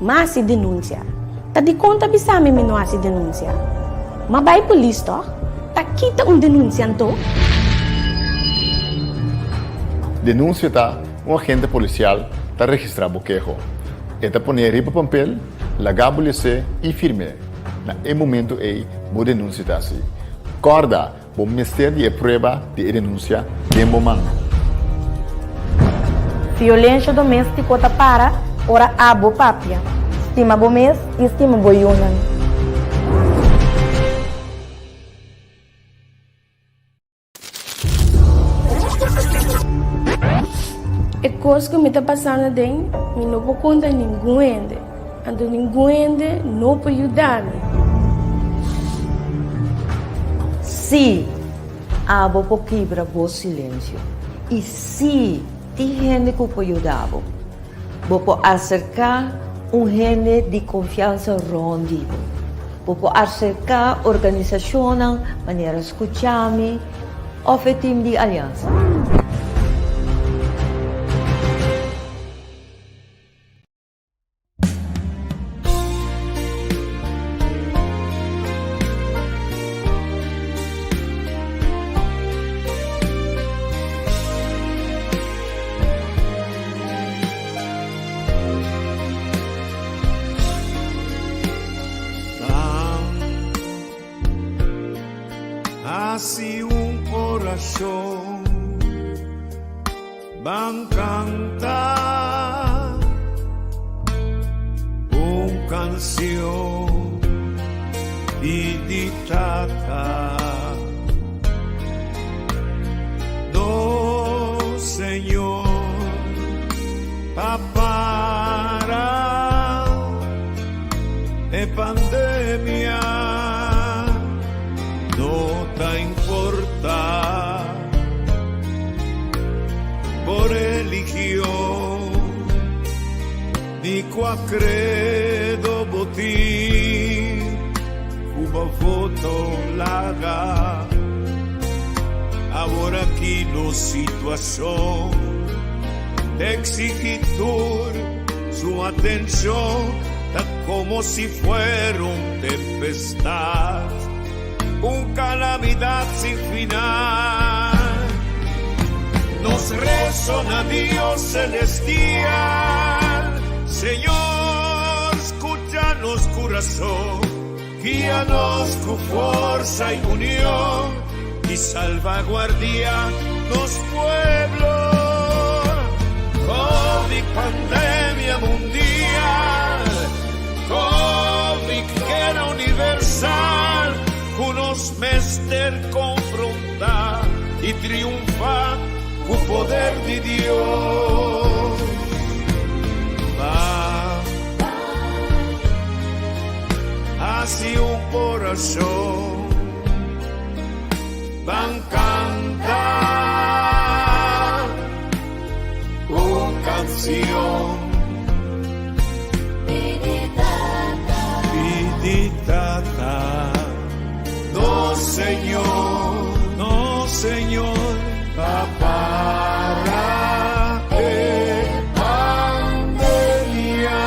mas se denuncia. Ta di conta bisami mi no si denuncia. Mabay polis to? Ta kita denuncian to? Denúncia tá um agente policial tá registrado queijo. Eta pone riba papel, lagabulese e firme. Na momento aí, bo denúncia tá assim. Corda, bo mistério de prova de denúncia de momento. Violência doméstica tá para, ora abo papia. Estima bo mês e estima bo yunan. E coisa que me está passando dentro, eu não vou contar ninguém. Então ninguém não pode ajudar-me. Se abo po quebra o silêncio e se tem gente que pode ajudar, vou acercar gente de confiança rondido, vou acercar organização maneira escutar-me, ou time de aliança. Así corazón van cantar una canción idiotata. No, Señor, para de pandemia. No te importa por religión ni cual credo botín una foto larga. Ahora aquí no situación de exigir su atención como si fuera una tempestad, una calamidad sin final. Nos resona Dios celestial, Señor, escúchanos corazón, guíanos con fuerza y unión y salvaguardia los pueblos. COVID, pandemia mundial, COVID, guerra universal, unos mester confrontar y triunfar con poder de Dios. Va así un corazón van cantar una canción viditata. No, Señor, para de pandemia.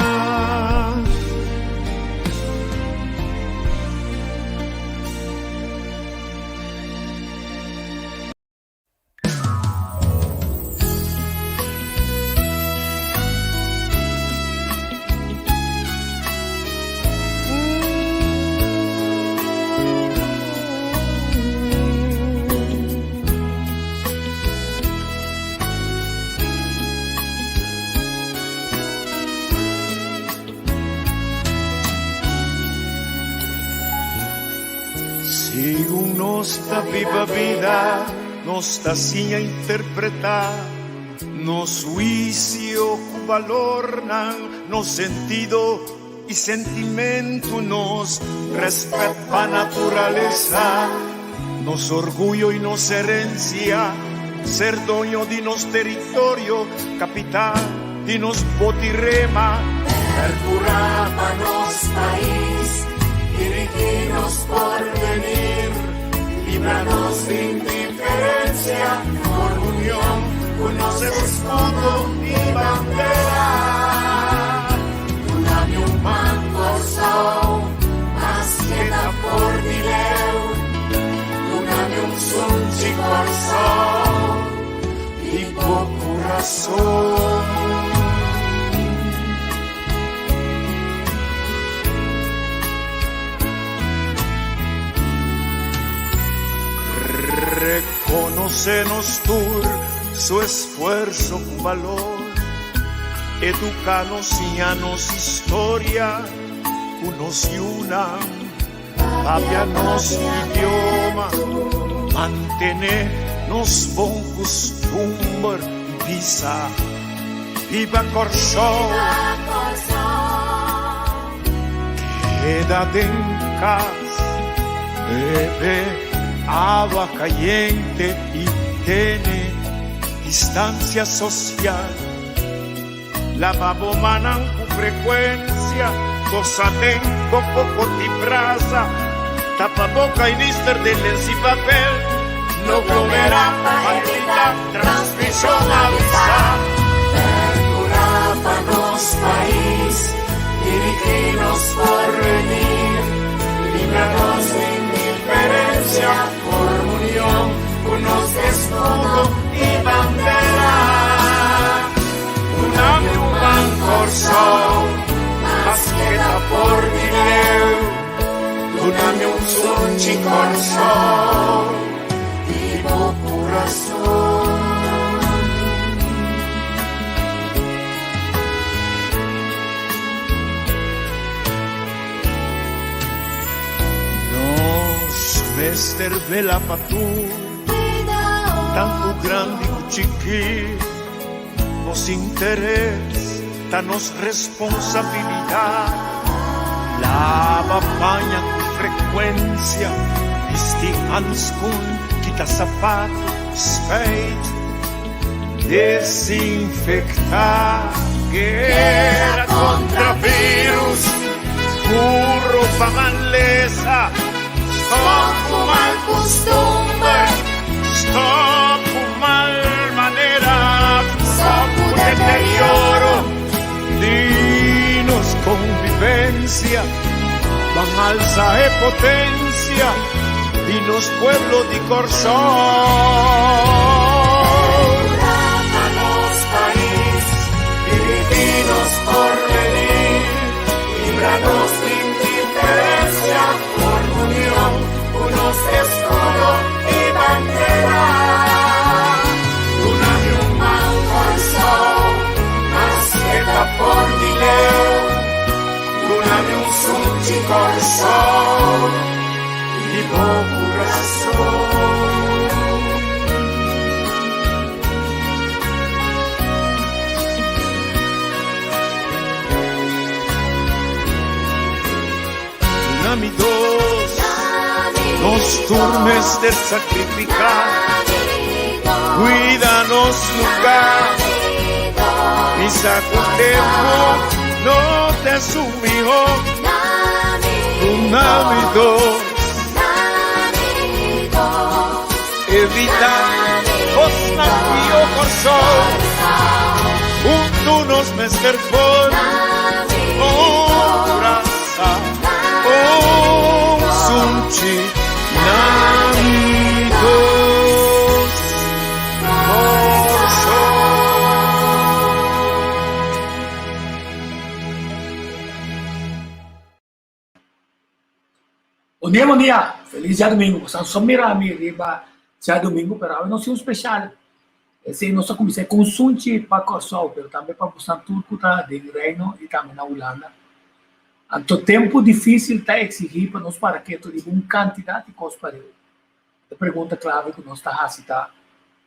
Si uno está viva vida, no está sin interpretar, nos juicio valornan, nos sentido y sentimiento, nos respeta naturaleza, nos orgullo y nos herencia, ser dueño de nos territorio, capital de nos botirrema, percuraba nos país, dirigirnos por venir, líbranos de indiferencia, por unión, unos escudo y bandera, un avión Reconócenos tú su esfuerzo con valor, educanos y anos historia, unos y una, papianos idioma, mantenernos bon costumbre y visa, viva Corsó, quédate en casa, bebe agua caliente y tiene distancia social. Lavabo manan con frecuencia, tosaten poco y brasa, tapaboca y lister de lens y papel, no volverá a evitar transmisión avisar. Percurápanos país, diriginos por venir, líbranos de indiferencia, por unión, unos de escudo y bandera. Unami un Corsó, más queda por dinero, unami un sunchi Corsó, Vivo corazón. nos mester vela patu, tanto grande y chiquito, nos interés, danos responsabilidad, lava paña con frecuencia, visti hanskun, quita zapatos, spade, desinfectar, guerra contra virus, burro pa maleza, stop mal costumbre, stop mal manera, stop deterioro, dinos convivencia, van alza e potencia, dinos pueblo di Corsó. Percurápanos país, diriginos por venir, líbranos de indiferencia, por unión, unos de escudo y bandera. Un mal Corsó, más queda por dinero, un sunchi Corsó, vivo corazón. Unami dos, nos turmes de sacrificar, cuídanos lugar, misa con temor, no te sumió, unami dos, evita os navío Corsó, juntos mester por braza, sunchi nami dos, Corsó. Bom dia, feliz dia domingo. São só mirar me riba dia domingo, pero eu não sei um especial. Esse nossa comissão consunte para Corsó, pero também para o turco tá de Reino e também na Holanda. Anto tempo difícil está exigir para nós para que todo um candidato de coisa para ele. A pergunta clave que nós está a citar,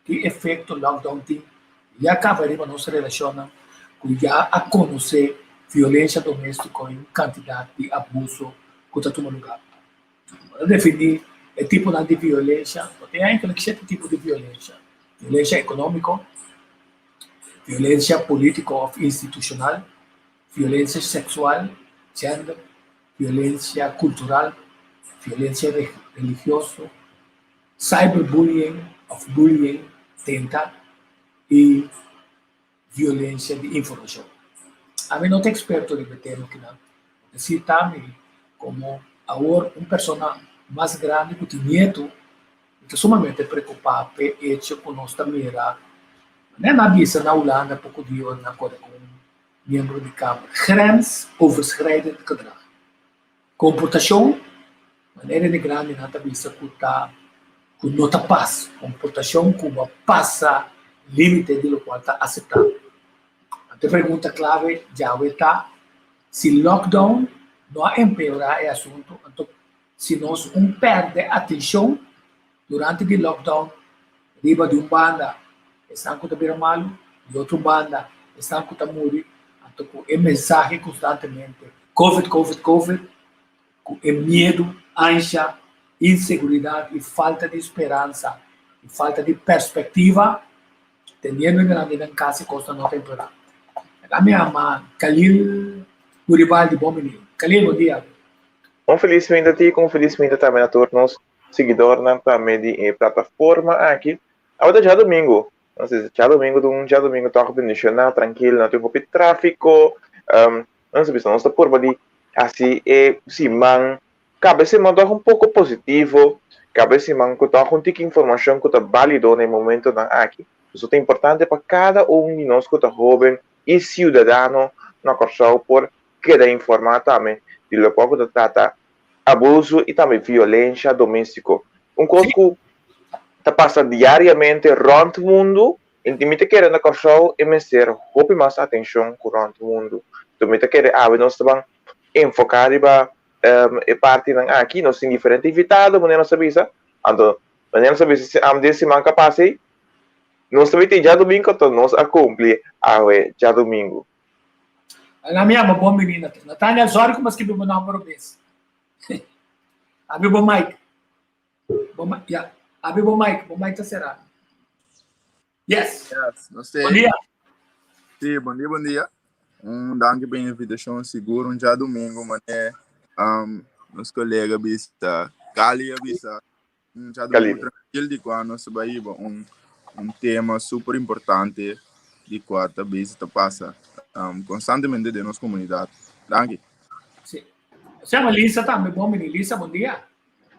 que efeito o lockdown tem, e acabaria para nós relacionar com já a conhecer violência doméstica com um candidato de abuso que está tomando lugar. Para definir o tipo de violência, tem ainda que sete tipos de violência. Violência econômica, violência política ou institucional, violência sexual, gender, violência cultural, violência religiosa, cyberbullying, of bullying, tenta, e violência de informação. A mim não tem experto de tema que não. Cita-me como agora uma pessoa mais grande que tem neto, que é sumamente preocupado com o hecho que nós estamos mirando. Não é na visa na Holanda, pouco de hoje, na coisa com membro de Câmara, grensoverschrijdend gedrag. Comportação, maneira de grande na visa que está que não está paz, comportação que passa limite de lo qual está aceitável. A pergunta clave já está, se lockdown não empeorar o assunto, então, se nós perde atenção durante o lockdown, riba de banda, estão com a malo, de outra banda, estão com a muri, então, é mensagem constantemente, COVID, com medo, ansia, insegurança e falta de esperança, e falta de perspectiva, tendo em casa costa não temporária. A minha ama Khalil Guribaldi, bom menino. Khalil, bom dia. Felizmente a ti, como felizmente também a todos os seguidores também de plataforma aqui. Agora já domingo, não sei se já domingo está condicionado, tranquilo, não tem um pouco de tráfico, não sei se não está por ali, assim, se man, cabe se mandar pouco positivo, cabe se man, que está com informação que está válido no momento aqui. Isso é importante para cada de nós que está jovem e cidadão na corção por querer informar também de lo qual se trata abuso e também violência doméstica. Coisa que está passando diariamente rond o mundo, e também querer na corção e meter mais atenção com rond o mundo. Também querer nós também enfocar e parte aqui nós tem diferente invitado, mas não sabia se desse manca passe nós também tem já domingo, então nós cumprir já domingo. A minha uma boa menina, Natânia Zórico, mas que me mandou uma vez. Abre o mic. Abre o mic está cerrado. Yes. Não sei. Bom dia. Sim, bom dia. Danke pela invitação, seguro, já domingo, mas nosso colega Bista, Cali, Bista, já domingo, tranquilo de quando nós vai tema super importante de quarta vez que passa constantemente de nossa comunidade. Danke. Sim. Chama Lisa também, bom menino. Lisa, bom dia.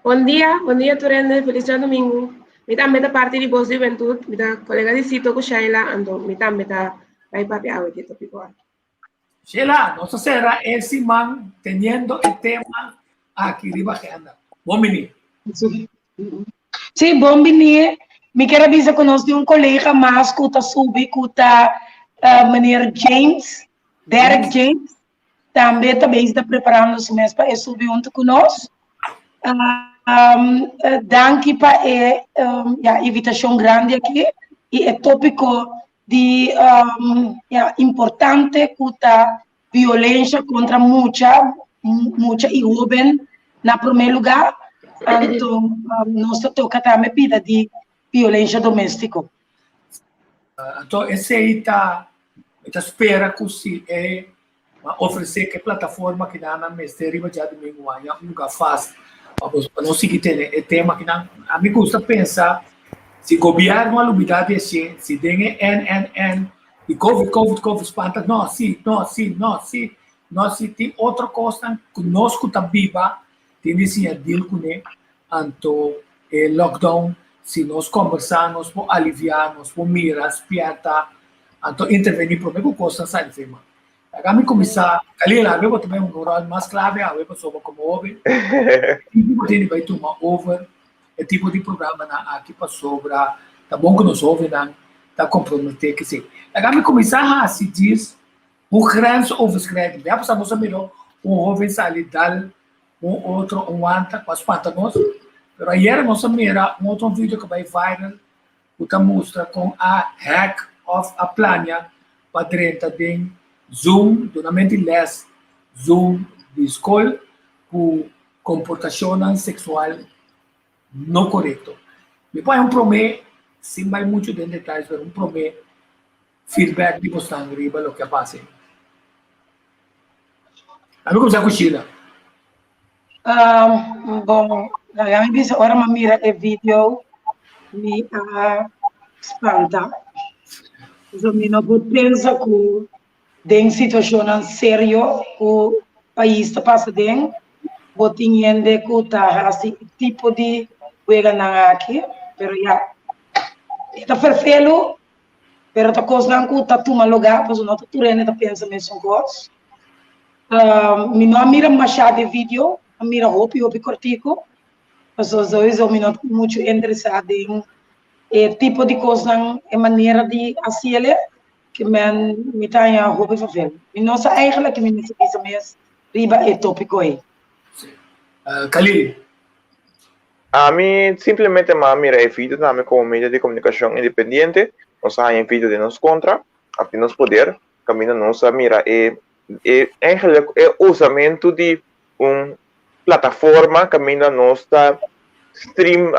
Bom dia, Turende. Feliz dia domingo. Mi também da parte de Voz de Juventude, mi da colega de Cito com Sheila, então mi também da vai papi awe de tópico. Sheila, nossa será esse man tendo o tema aqui riba que anda. Bom menino. Sim, bom menino. Me quero avisar que nós temos colega mais que está subindo, que está maneiro Derek James, também está preparando o semestre para subir junto conosco. Danke para a invitação grande aqui e é tópico de importante que está violência contra muita e jovem na primeiro lugar. Então, nós toca também pida de violência doméstica. Então, esse aí está espera que se oferecer que plataforma que dá na mestre já domingo nunca faz para não seguir o tema que a mim custa pensar se o governo a lumidade assim se tem e COVID espanta não se tem outra coisa conosco tá viva tem esse deal com ele então lockdown se nós conversarmos por aliviar nós por mirar espiata então intervenir para o coisa sai de cima kami começar ali lá eu também rol mais clave a eu sou como over tipo de vai tomar over é tipo de programa na aqui para sobra tá bom que nós ouve não tá comprometer que sim kami começar a se diz o grande overschrijding já passamos a melhor jovem sair dal outro anta com as pantanos pero ayer nós mira outro vídeo que vai viral que mostra com a hack of a plania para dentro de Zoom, donamente les Zoom de escola por comportação sexual não correto. Depois promete, sem mais muito de detalhes, mas promete feedback de você arriba o que passa. A mim começar com Sheila. Bom, a mim disse agora me mira o vídeo me espanta. Eu me não pensa que tem situação séria que o país está passando, botinho de que está assim tipo de coisa na aqui, pero já está perfeito, pero está coisa que está toma lugar, pois não está turendo está pensando mesmo coisa. Me não mira mais de vídeo, mira hopi cortico, Pessoas hoje são muito interessadas em tipo de coisa, a maneira de fazer que me tenha hobby fazer. E não sei eigenlijk que me necessita mesmo riba é tópico aí. Khalil. A mí simplemente mira el vídeo también como medio de comunicación independiente, o sea, hay vídeo de nos contra, apenas poder, camina nos mira, eigenlijk usamento de plataforma, camina nos stream,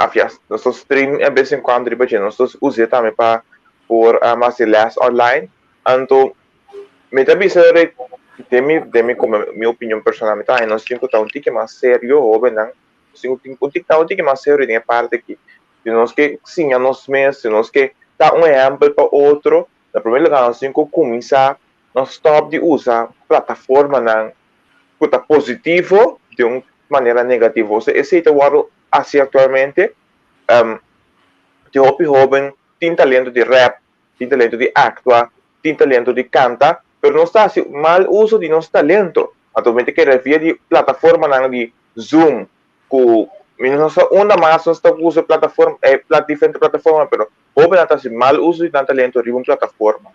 nosso stream de vez em quando, nós usamos também para por mas online, então me também de minha opinião personal, nós temos que estar um pouco mais sério, ou não, um pouco mais sério de parte que nós que sim, nós mesmos, nós que dar exemplo para outro, na primeira lugar nós temos que começar, nós stop de usar plataforma não, que positivo de uma maneira negativa, ou seja, esse é o assim atualmente, de jovem tem talento de rap, tem talento de actua, tem talento de canta, mas não está assim, mal uso de nosso talento. Atualmente que refere de plataforma de Zoom, que não só uma mais não está usando plataforma, diferente plataforma, mas jovem está assim, mal uso de talento de uma plataforma.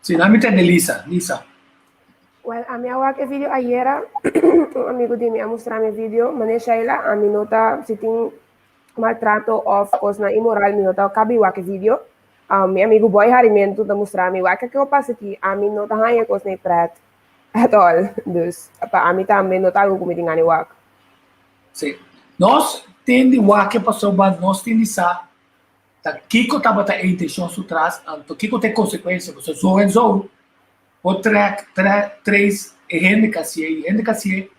Sim, na minha Lisa. Well, a minha wak video ayer, um amigo de mim mostrar meu vídeo, mas Sheila, a mim nota se tem maltrato of coisa imoral, me nota cabe wak vídeo. Meu amigo boy harimento da mostrar me wak que eu passo aqui, a mim nota hanya coisa nem prat at all. Dus, a mim também nota algo como tem wak. Sim. Nós temos wak passou, mas nós temos sa Kiko tava a intenção su traz, Kiko tem consequência, você zo o três gente que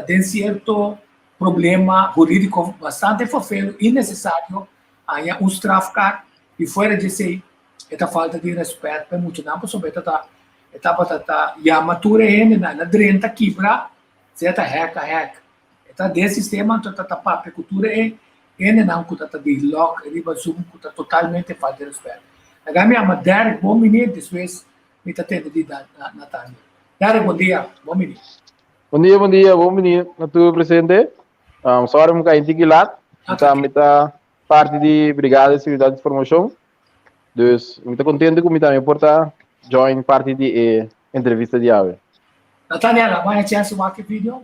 tem certo problema jurídico bastante fofelo e necessário há uns traficar e fora de si esta falta de respeito para muito não sobre esta e matura gente na drenta quebra certa hack esta desse sistema para cultura ele não custa de lock ele vai zoom custa totalmente falta de respeito agora me ama Derek bom menino depois me está tendo de Natália. Derek, bom dia, bom menino. Bom menino, na tua presente. Só um bocadinho de lá. Está parte de Brigada de Seguridade de Informação. Dus, eu estou contente com também por estar join parte de entrevista de ave. Natália, vai a chance de vídeo?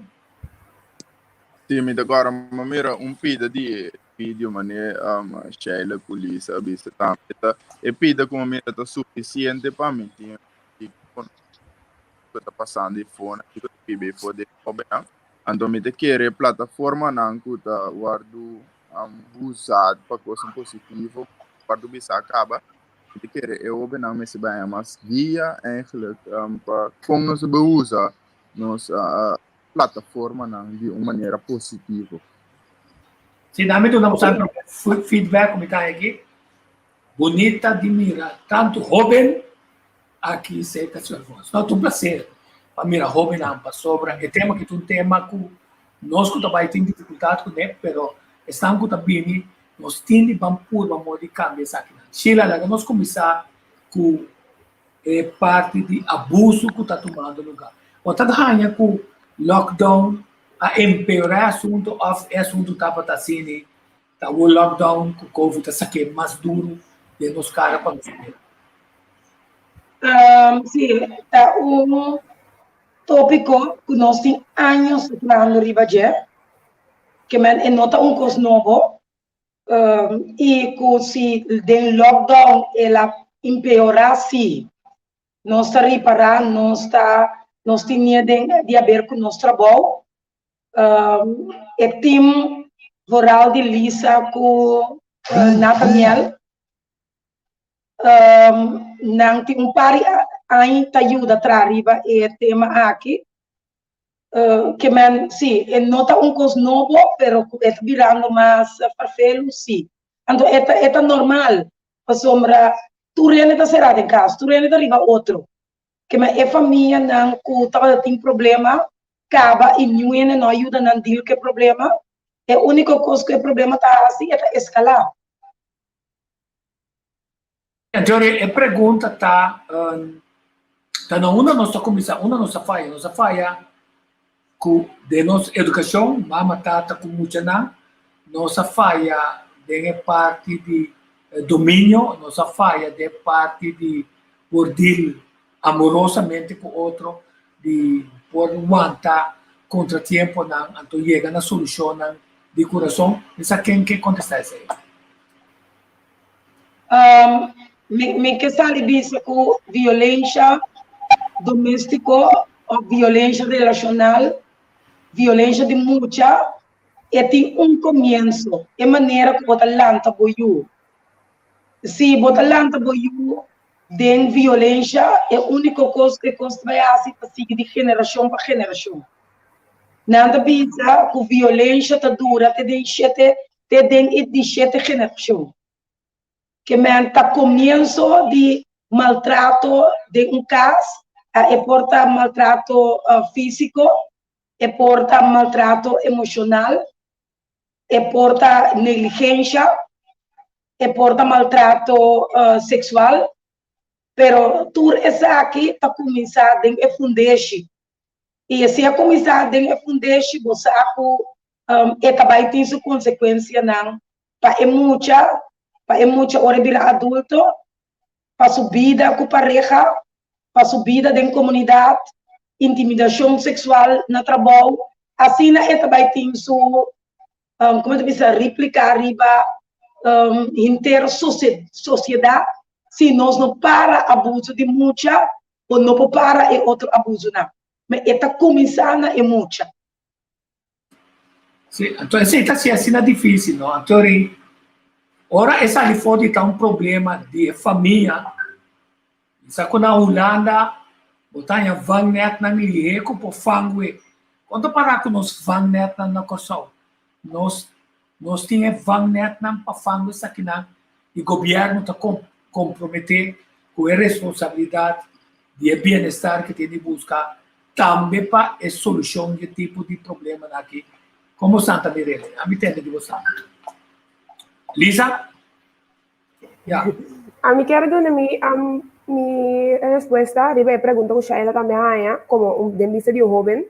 Sim, agora mira pida de vídeo mané Sheila polícia vista tá e pida como mira tá suficiente para mim que está passando de fone que PB poder cobrar então me querer plataforma não que tá guardo usado para coisa positiva guardo bisa acaba me querer eu não me se bem mas via eigenlijk para como nós usa nossa plataforma não de uma maneira positiva. Sim, dá-me tu não sabe feedback como está aqui. Bonita de mirar, tanto jovem aqui sei que sua voz. Não tu prazer. Para mirar jovem não para sobra. É tema que tu tema que nós que também tem dificuldade com ele, pero estamos que também nós temos vamos de cambiar isso aqui. Sheila, lá nós começar com parte de abuso que está tomando lugar. Outra ganha com lockdown a empeorar assunto estava assim tá o lockdown com covid tá que mais duro de nos cara para fazer sim tá tópico que nós tem anos falando ribaje que é nota coisa novo e que se de lockdown ela empeorar sim nós está reparar nós tínhamos de haver com nosso trabalho. O time rural de Lisa com Nathaniel. Não tem par ainda ajuda para arriba e tema aqui. Que sim, nota coisa novo, pero é virando mais farfelo, sim. Então, é normal. A sombra, tu rende está cerrado em casa, tu rende arriba outro. Que a família não tem problema, acaba e não ajuda a deal que problema. É a única coisa que o problema está assim é escalar. Então, a pergunta está na nossa comissão, nossa falha de nossa educação, vamos estar com muito não, nossa falha de parte de domínio, nossa falha de parte de ordir amorosamente com o outro, de por aguentar contratempo, então chega na solução de coração. Isso quem que contesta isso aí? Me que sabe bisa com violência doméstica ou violência relacional, violência de mucha, e tem começo, é maneira que bota lanta boiu. Se bota lanta boiu, den violência é a única coisa que constrói assim para seguir de geração para geração. Nada bisa com violência tá dura, te den de sete gerações. Que tá começo de maltrato de caso, é porta maltrato físico, é porta maltrato emocional, é porta negligência, é porta maltrato sexual, pero tudo isso aqui está começando a fundar-se. E se a começar a fundar-se, você vai ter sua consequência para muita hora virar adulto, para sua vida com pareja, para sua vida em comunidade, intimidação sexual no trabalho, assim vai ter sua como eu disse, replicar riba inteira sociedade, se nós não para abuso de muita, ou não para outro abuso não. Mas está começando a muita. Sim, então essa está sendo difícil, não? Então, ora essa ali pode estar problema de família. Isso quando na Holanda, botar vangnet na lihe com por fangue. Quando parar com nós vangnet na corção, nós tinha vangnet na para fangue isso aqui na e o governo está comprometer com a responsabilidade de bem-estar que tem de buscar também para a solução de tipo de problema aqui. Como Santa Mirella, a mim entende de você. Lisa? Yeah. A mim quero dar minha resposta, riba pergunta que Shaila também há, como de vista de jovem,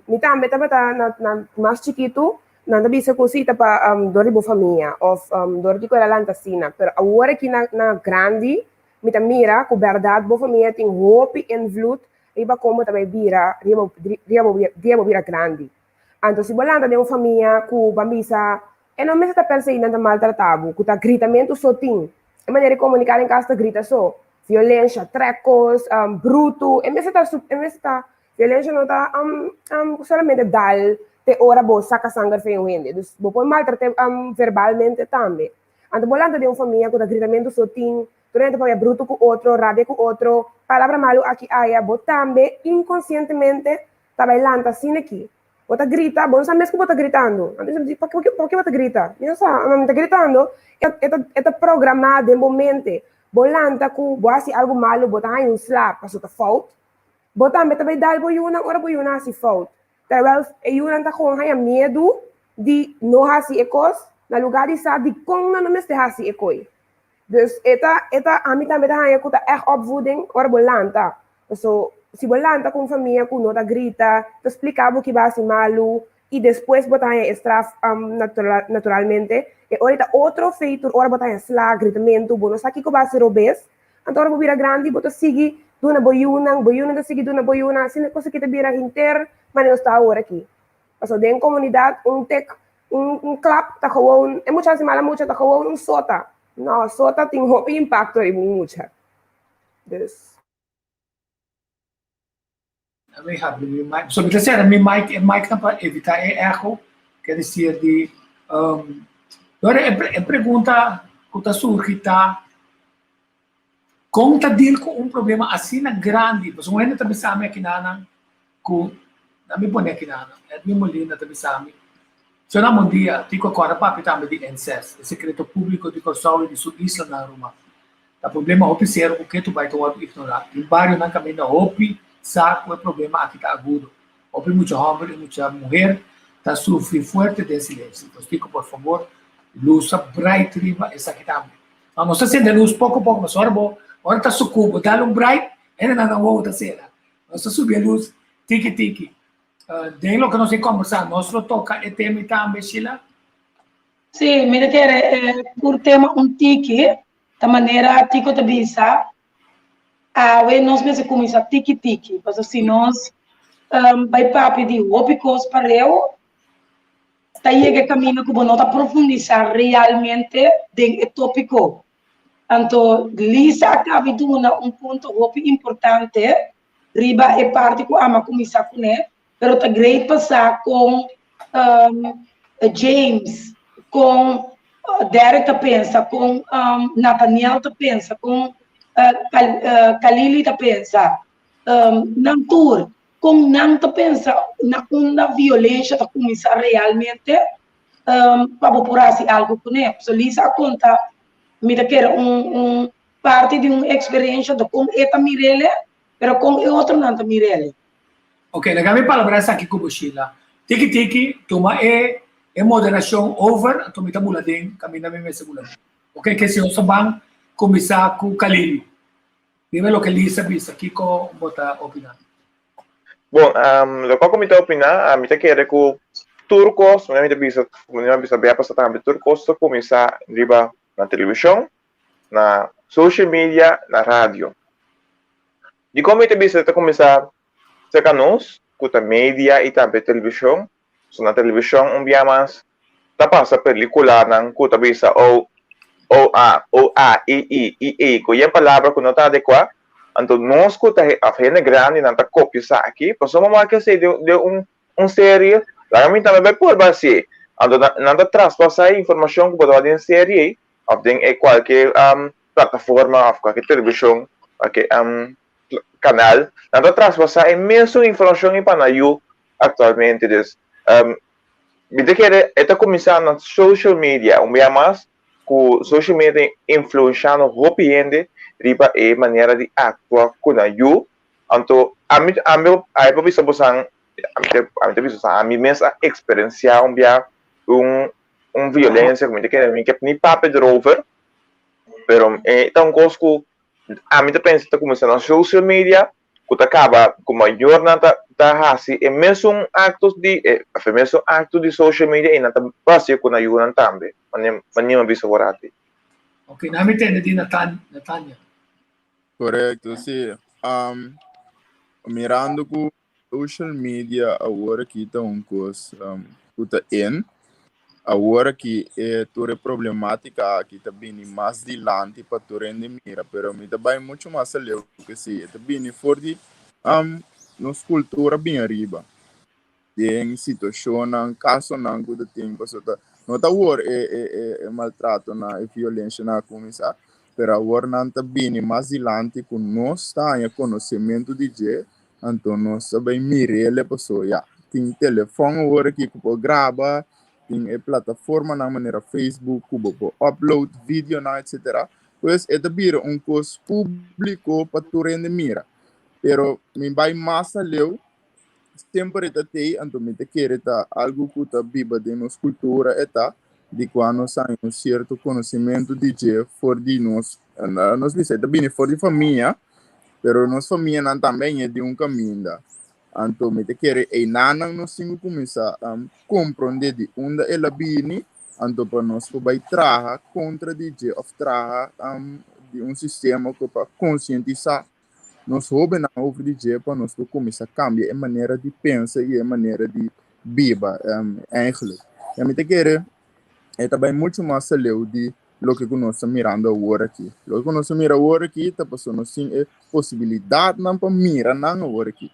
me também estava na mais chiquito, nada bisa ko sita pa dori bo família of dori ko lalanta sina, pero agora que na grande, me mira ko verdade bo família tem hope e invloed, riba como também vira, riba vira grande. Então se bolanda de uma família ku bambisa e não me está perseguindo maltratado, que está gritamento só tem. A maneira de comunicar em casa grita só. Violência, trecos, bruto. E me está violência não está solamente dal, te ora bo saca sangue feio ainda. Então, bo pode maltratar verbalmente também. Então, bolanda de uma família que está gritamento só tem, durante para bruto com outro, rabia com outro, palavra malo aqui aí, bo também inconscientemente está bailando assim aqui. Bota grita, bom sabe mesmo que bota gritando. Então, por que bota grita? Não sabe, não está gritando. É programado em momento. Bolanta com, boa algo malo, bota aí slap, passou a fault. Bota também também dá boiuna, ora boiuna se fault. Terwijl boiuna está com medo de não fazer ecos, na lugar de saber de como não me está fazendo ecos. Dus a mim também está echt opvoeding, ora bolanta. So, se bolanta com família, com nota grita, te explicava o que vai ser malo, e depois botar em estraf naturalmente, e ahorita outro feito, ora botar em slag, gritamento, bom, não sabe o que vai ser obês, então ora vira grande, botar seguir, duna boiuna, da seguir duna boiuna, assim, coisa que te vira inteiro, mas não está agora aqui. So, dentro da comunidade, clap, tá gewoon, é muita semana, muita, tá gewoon sota. Não, sota tem impacto em muita. Dus. So, bisa saya mic para evitar eco, quer dizer de agora é pergunta que está surgindo como está deal com problema assim grande, mas ainda também sabe aqui nana com na me põe aqui nana é de Molina também sabe se não um dia tico agora papi também de incest é secreto público de Kosovo de sua isla na Roma o problema é ser o que tu vai tomar ignorar em bairro na caminho hopi sabe qual é o problema aqui está agudo. Houve muitos homens e muita mulher está sofrendo forte de silêncio. Então, digo, por favor, luz bright riba essa aqui também. Não está sendo luz pouco a pouco, mas agora está sucubo, dá bright, ainda não vou estar sendo. Nós está subindo luz, tiki. Dentro que nós conversar, nós toca e tema também, Sheila. Sim, me quer por tema tiki, da maneira tico te bisa, nós mesmo começa tiki, mas assim nós vai papi de opicos para eu, tá aí que caminho que nós aprofundizar realmente de tópico. Então, Lisa acaba de ponto muito importante, riba é parte que ama começar com ele, pero tá great passar com James, com Derek tá pensa, com Nathaniel tá pensa, com Kalili tá pensa, Nantur, com Nan tá pensa, na uma violência tá começar realmente para popular algo com ele. So, Lisa conta, me dá que era parte de uma experiência com esta Mirelle, pero com outro não tá Mirelle. Ok, nagami palabras aqui com Sheila. Tiki, tuma moderação over, tumita mula din, kami na may mula. Ok, kasi yung sabang começar com Kalili. Dime lo que Lisa bisa, Kiko bota opinar. Bom, lo que eu comecei a opinar, me quer que turcos, me bisa bem passar também turcos, começar riba na televisão, na social media, na rádio. De como eu bisa começar a canais, com a mídia e também televisão, so na televisão dia mais tá passa película nang kuta bisa o a e ko yan palavra ko nota adequa anto nós kuta a gente grande nanta copia sa aqui passou uma que se de série lá mim também vai por base anto nanta traspassa informação que pode em série of den qualquer plataforma of qualquer televisão qualquer canal nanta traspassa imenso informação em panayu atualmente des me quer está começando na social media dia mais que social media influenciando hopiende riba maneira de actuar com a you então a mim bisa busang a mim mesmo experienciar dia violência como quer me ni papo de rover pero então cosco a mim pensa está começando na social media que acaba com maior nata hasi mesmo actos de social media e nata base com ayunan tambe manim bisa warati. Ok, namin tende di Natanya. Correto, sim. Mirando com social media agora que está coisa puta agora que é toda problemática que está bem mais dilante para tu rende mira, pero me também muito mais leu que se está bem for de nos cultura bem arriba. Tem situação não caso não que tem passado não tá agora é maltrato na violência na começar, pero agora não está bem mais dilante com nós tá em conhecimento de je, então nós também mirele passou já tem telefone agora que pode gravar tem plataforma na maneira Facebook, cubo upload vídeo na etc. Pois é também coisa público para tu rende mira. Pero me vai mais leu sempre tem então me quer tá algo que tá viva de nossa cultura eta de quando sai certo conhecimento de je for de nós dice também for de família, pero nossa família não também é de caminho da então me quer nanang nós sim começar a compreender de onde ela bini então para nós vai trabalhar contra de je of trabalhar de sistema que para conscientizar nós roubamos na over de je para nós começar a cambiar a maneira de pensar e a maneira de viver eigenlijk. E me quer é também muito mais leu de lo que nós estamos mirando agora aqui. Lo que nós estamos mirando agora aqui está passando sim é possibilidade não para mirar não agora aqui.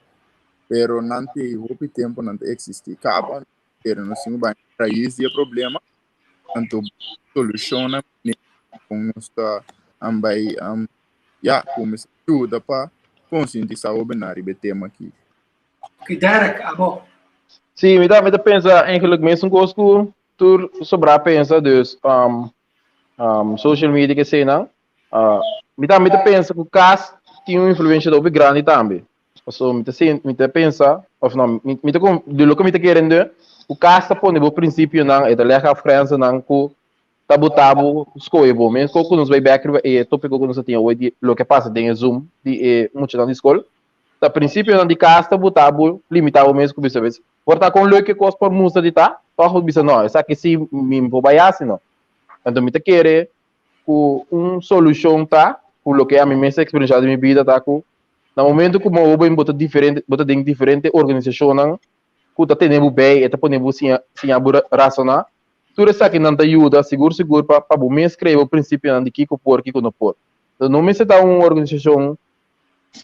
Pero não tem o tempo não existe acaba pero nós sim vai raiz de problema então soluciona com nossa vai começar ajuda para conscientizar o benário do tema aqui. Ok, Derek, abo. Sim, me dá pensa eigenlijk mesmo coisas tur sobrar pensa dus social media que sei não me dá pensa que o caso tem uma influência do grande também. So, me pensa, of não, de lo que me querendo, o caso põe o princípio não, é da letra França não, que tabu escolhe bom, mesmo que nos vai back e tópico que nós tinha hoje, lo que passa tem Zoom, de muito na escola, da princípio não de caso tabu limitado mesmo que você vê, porta com lo que costa por música de tá, Toch bisa no, essa que se me bobayasi no. Então me te querer com solução tá, com o que a minha experiência de minha vida tá com. No momento como eu vou botar diferente organização não, que tá tendo bem, e tá podendo sim racionar. Tudo isso aqui não te ajuda, seguro para o mês escrever o princípio de que por que não por. Então não me se dá uma organização,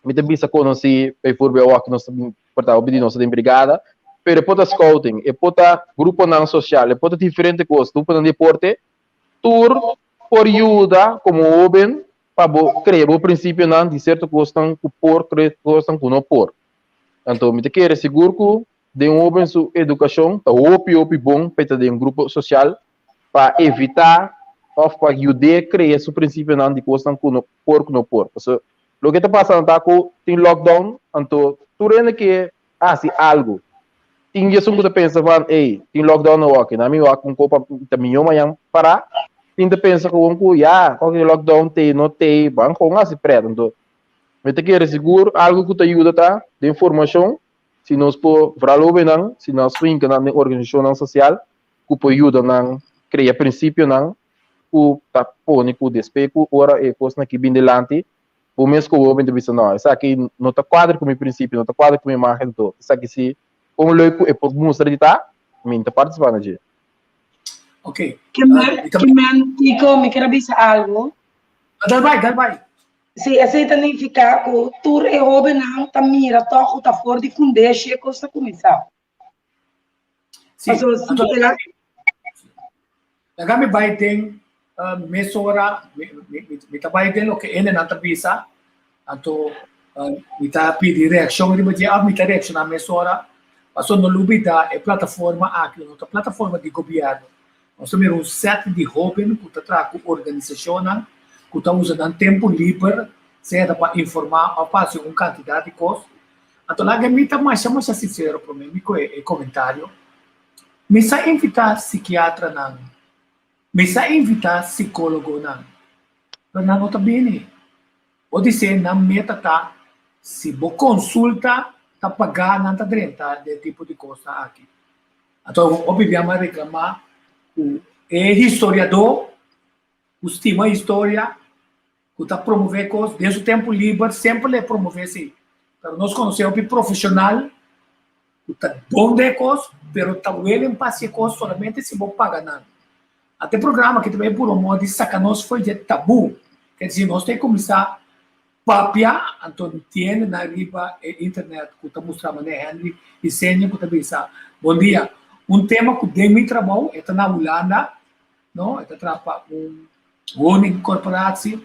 me tem visto conhecer, por ver o que nós portar obediência de brigada, pero pode scouting, e pode grupo não social, e pode diferente coisas, tu pode deporte, tour por ajuda como oben para criar o princípio não de certo costam por costam que não por. Então me te quer seguro que de oben sua educação, tá opi bom para ter grupo social para evitar ou para ajudar a criar o princípio não de costam que não por. Porque o que está passando tá com tem lockdown, então tu rende que se algo tem gente que pensa tem lockdown no aqui, na minha com copa também amanhã para tem que pensar com qualquer lockdown não tem, vão com assim preto, então me te quer seguro algo que te ajuda tá de informação, se nós por valor não, se nós finca na organização social, que pode ajudar não criar princípio não, o tá pone com despejo ora e coisa que vem delante. O mês que eu vou ver não, isso aqui não está quadro com o princípio, não está quadro com a imagem do, isso aqui se louco é por mostrar de tá, me está participando de. Ok. Que Tico, me quer dizer algo. Vai. Sim, essa significa que o tour é jovem não tá mira, toco tá fora de fundeixe e coisa começar. Sim. Nagami vai tem mesora me trabalho dele que ele não bisa então me tá pedir reação de me tá reacionar mesora passou no lubida é plataforma aqui outra plataforma de governo nós temos set de jovens que tá com organização que tá usando tempo livre seja para informar ou fazer quantidade de coisas então lá me tá mais sincero para mim é comentário me sa invitar psiquiatra não me sa invitar psicólogo não. Não está bem. O dizer na meta tá se você consulta tá pagar não tá dentro de tipo de coisa aqui. Então obviamente reclamar o historiador, o estima história, que tá promover coisas desde o tempo livre sempre le promover sim. Pero nós conhecemos o profissional que tá bom de coisas, pero tá willing para fazer coisas somente se você pagar não. Até programa que também por um modo de sacanos foi de tabu. Quer dizer, nós temos que começar a papiar, então tem na riba internet que está mostrando né Henry e Senha que também sabe. Bom dia. Tema que tem muito trabalho é na Holanda, não? É trapa única corporação.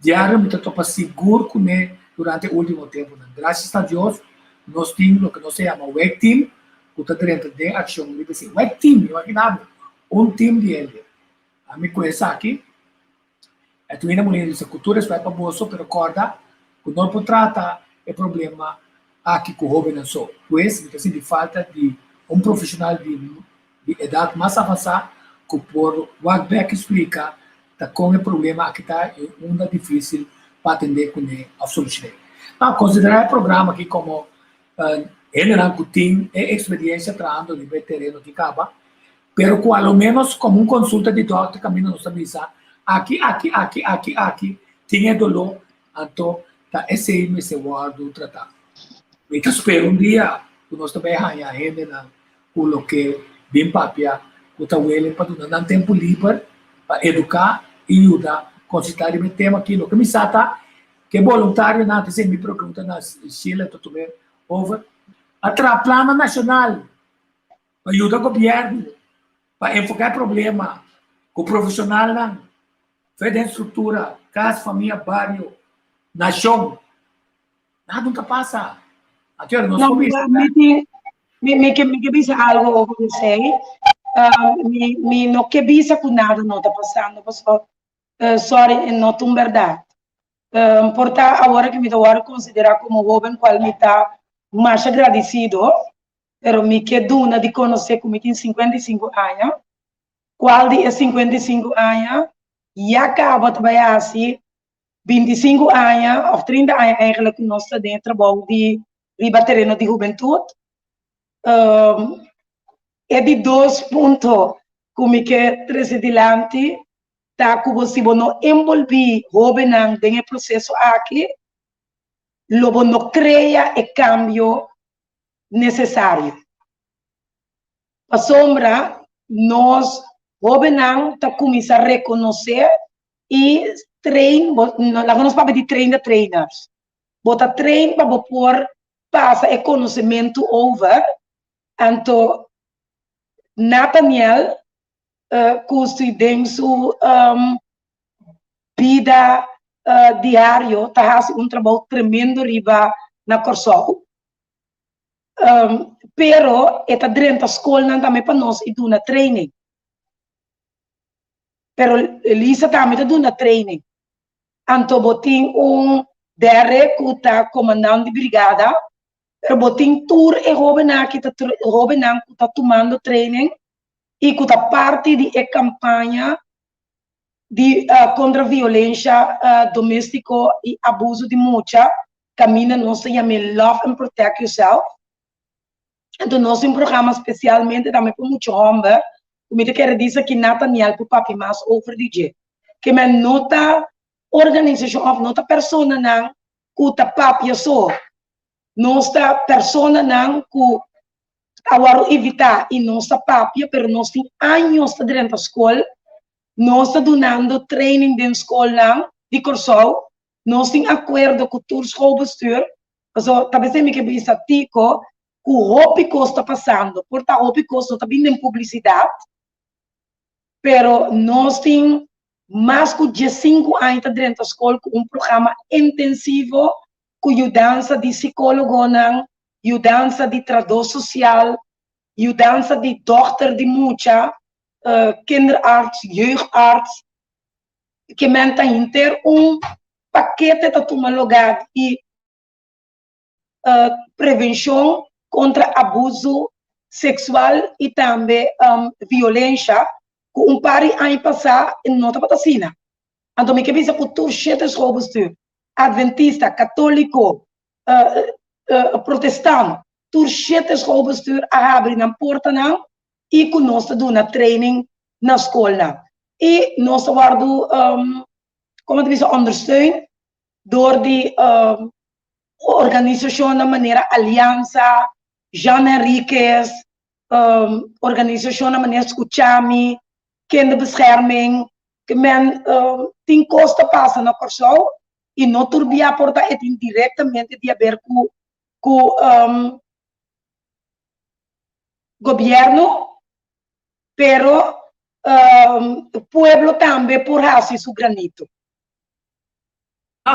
Diário me estou seguro que né durante o último tempo. Graças a Deus nós temos o que nós chamamos web team, que está dentro de ação livre. Web team, imaginava time de ele. A mim conhece aqui, é tu ainda mulher de cultura, vai para bolso, pero recorda que não pode tratar o problema aqui com o jovem não só. Pois, então, de falta de profissional de idade mais avançada que por Wagbeck explica tá com o problema que está ainda difícil para atender com a solução. Então, considerar o programa aqui como ele não tem experiência tratando de terreno que acaba, pero ao menos como consulta de doctor caminho nos avisa aqui tinha dolor então tá esse guardo tratar então espero dia que nós também ganha ainda na o que bem papia o tá ele para dar tempo livre para educar e ajudar consultar o tema aqui no que me sata que voluntário na dizer me pergunta na Chile to também over atra plano nacional ajuda o governo para enfocar problema com o profissional não fez estrutura casa família bairro nação nada nunca passa até nós me que bisa algo over você me não que bisa com nada não está passando porque sorry não é verdade porta agora que me dou a considerar como jovem qual me está mais agradecido pero me quedo de conhecer como tem 55 anos, qual de 55 anos, e acaba de trabalhar assim, 25 anos, ou 30 anos, eigenlijk, nós estamos dentro de riba terreno de juventude. é de 2 pontos como que presidente tá como se não envolver jovem em processo aqui, logo não cria o cambio necessário. A sombra, nós jovem tá começar a reconhecer e treino, nós vamos de trainers. Bota treino para pôr passa o conhecimento over. Então, Nathaniel, que sua vida diária, está fazendo trabalho tremendo riba na Corsol. Pero, está dentro da escola também para nós e duna training. Pero, Elisa também está duna training. Então, botin Derek, que está comandante de brigada, pero botin tour e jovem que está tomando training e que está parte de campanha de contra a violência doméstica e abuso de mulher, caminha nossa chama Love and Protect Yourself. Então, nós temos um programa especialmente também para muitos homens, como eu quero dizer que Nathaniel para papi mais over DJ, que me nota organização of nota persona não que está papi só, nossa persona não que agora evitar e nossa papi, pero nós temos anos dentro da escola, nós está donando training dentro da escola de Corsol, nós temos acordo com o schoolbestuur, então talvez me que bisa tico que o Hopico está passando, porque o Hopico está vindo em publicidade, pero nós temos mais de 15 anos dentro da escola com um programa intensivo com ajudança de psicólogo, ajudança de tradutor social, ajudança de dokter de mulher, kinderarts, jeugdarts, que mantém ter paquete de tomar lugar e prevenção contra abuso sexual e também violência, com par de anos passar em nota patacina. Então, me que pensa que todos os roubos adventista, católico, protestante, todos os roubos abrem na porta não e que nós damos training na escola. E nós guardo, como diz, ondersteun door die organisação de maneira aliança, Jean Henriquez, organisação de maneira Escuchami, kinderbescherming, que men tem costa passa na Corsol e não turbia porta é diretamente de haver com governo, pero o pueblo também por raça su granito.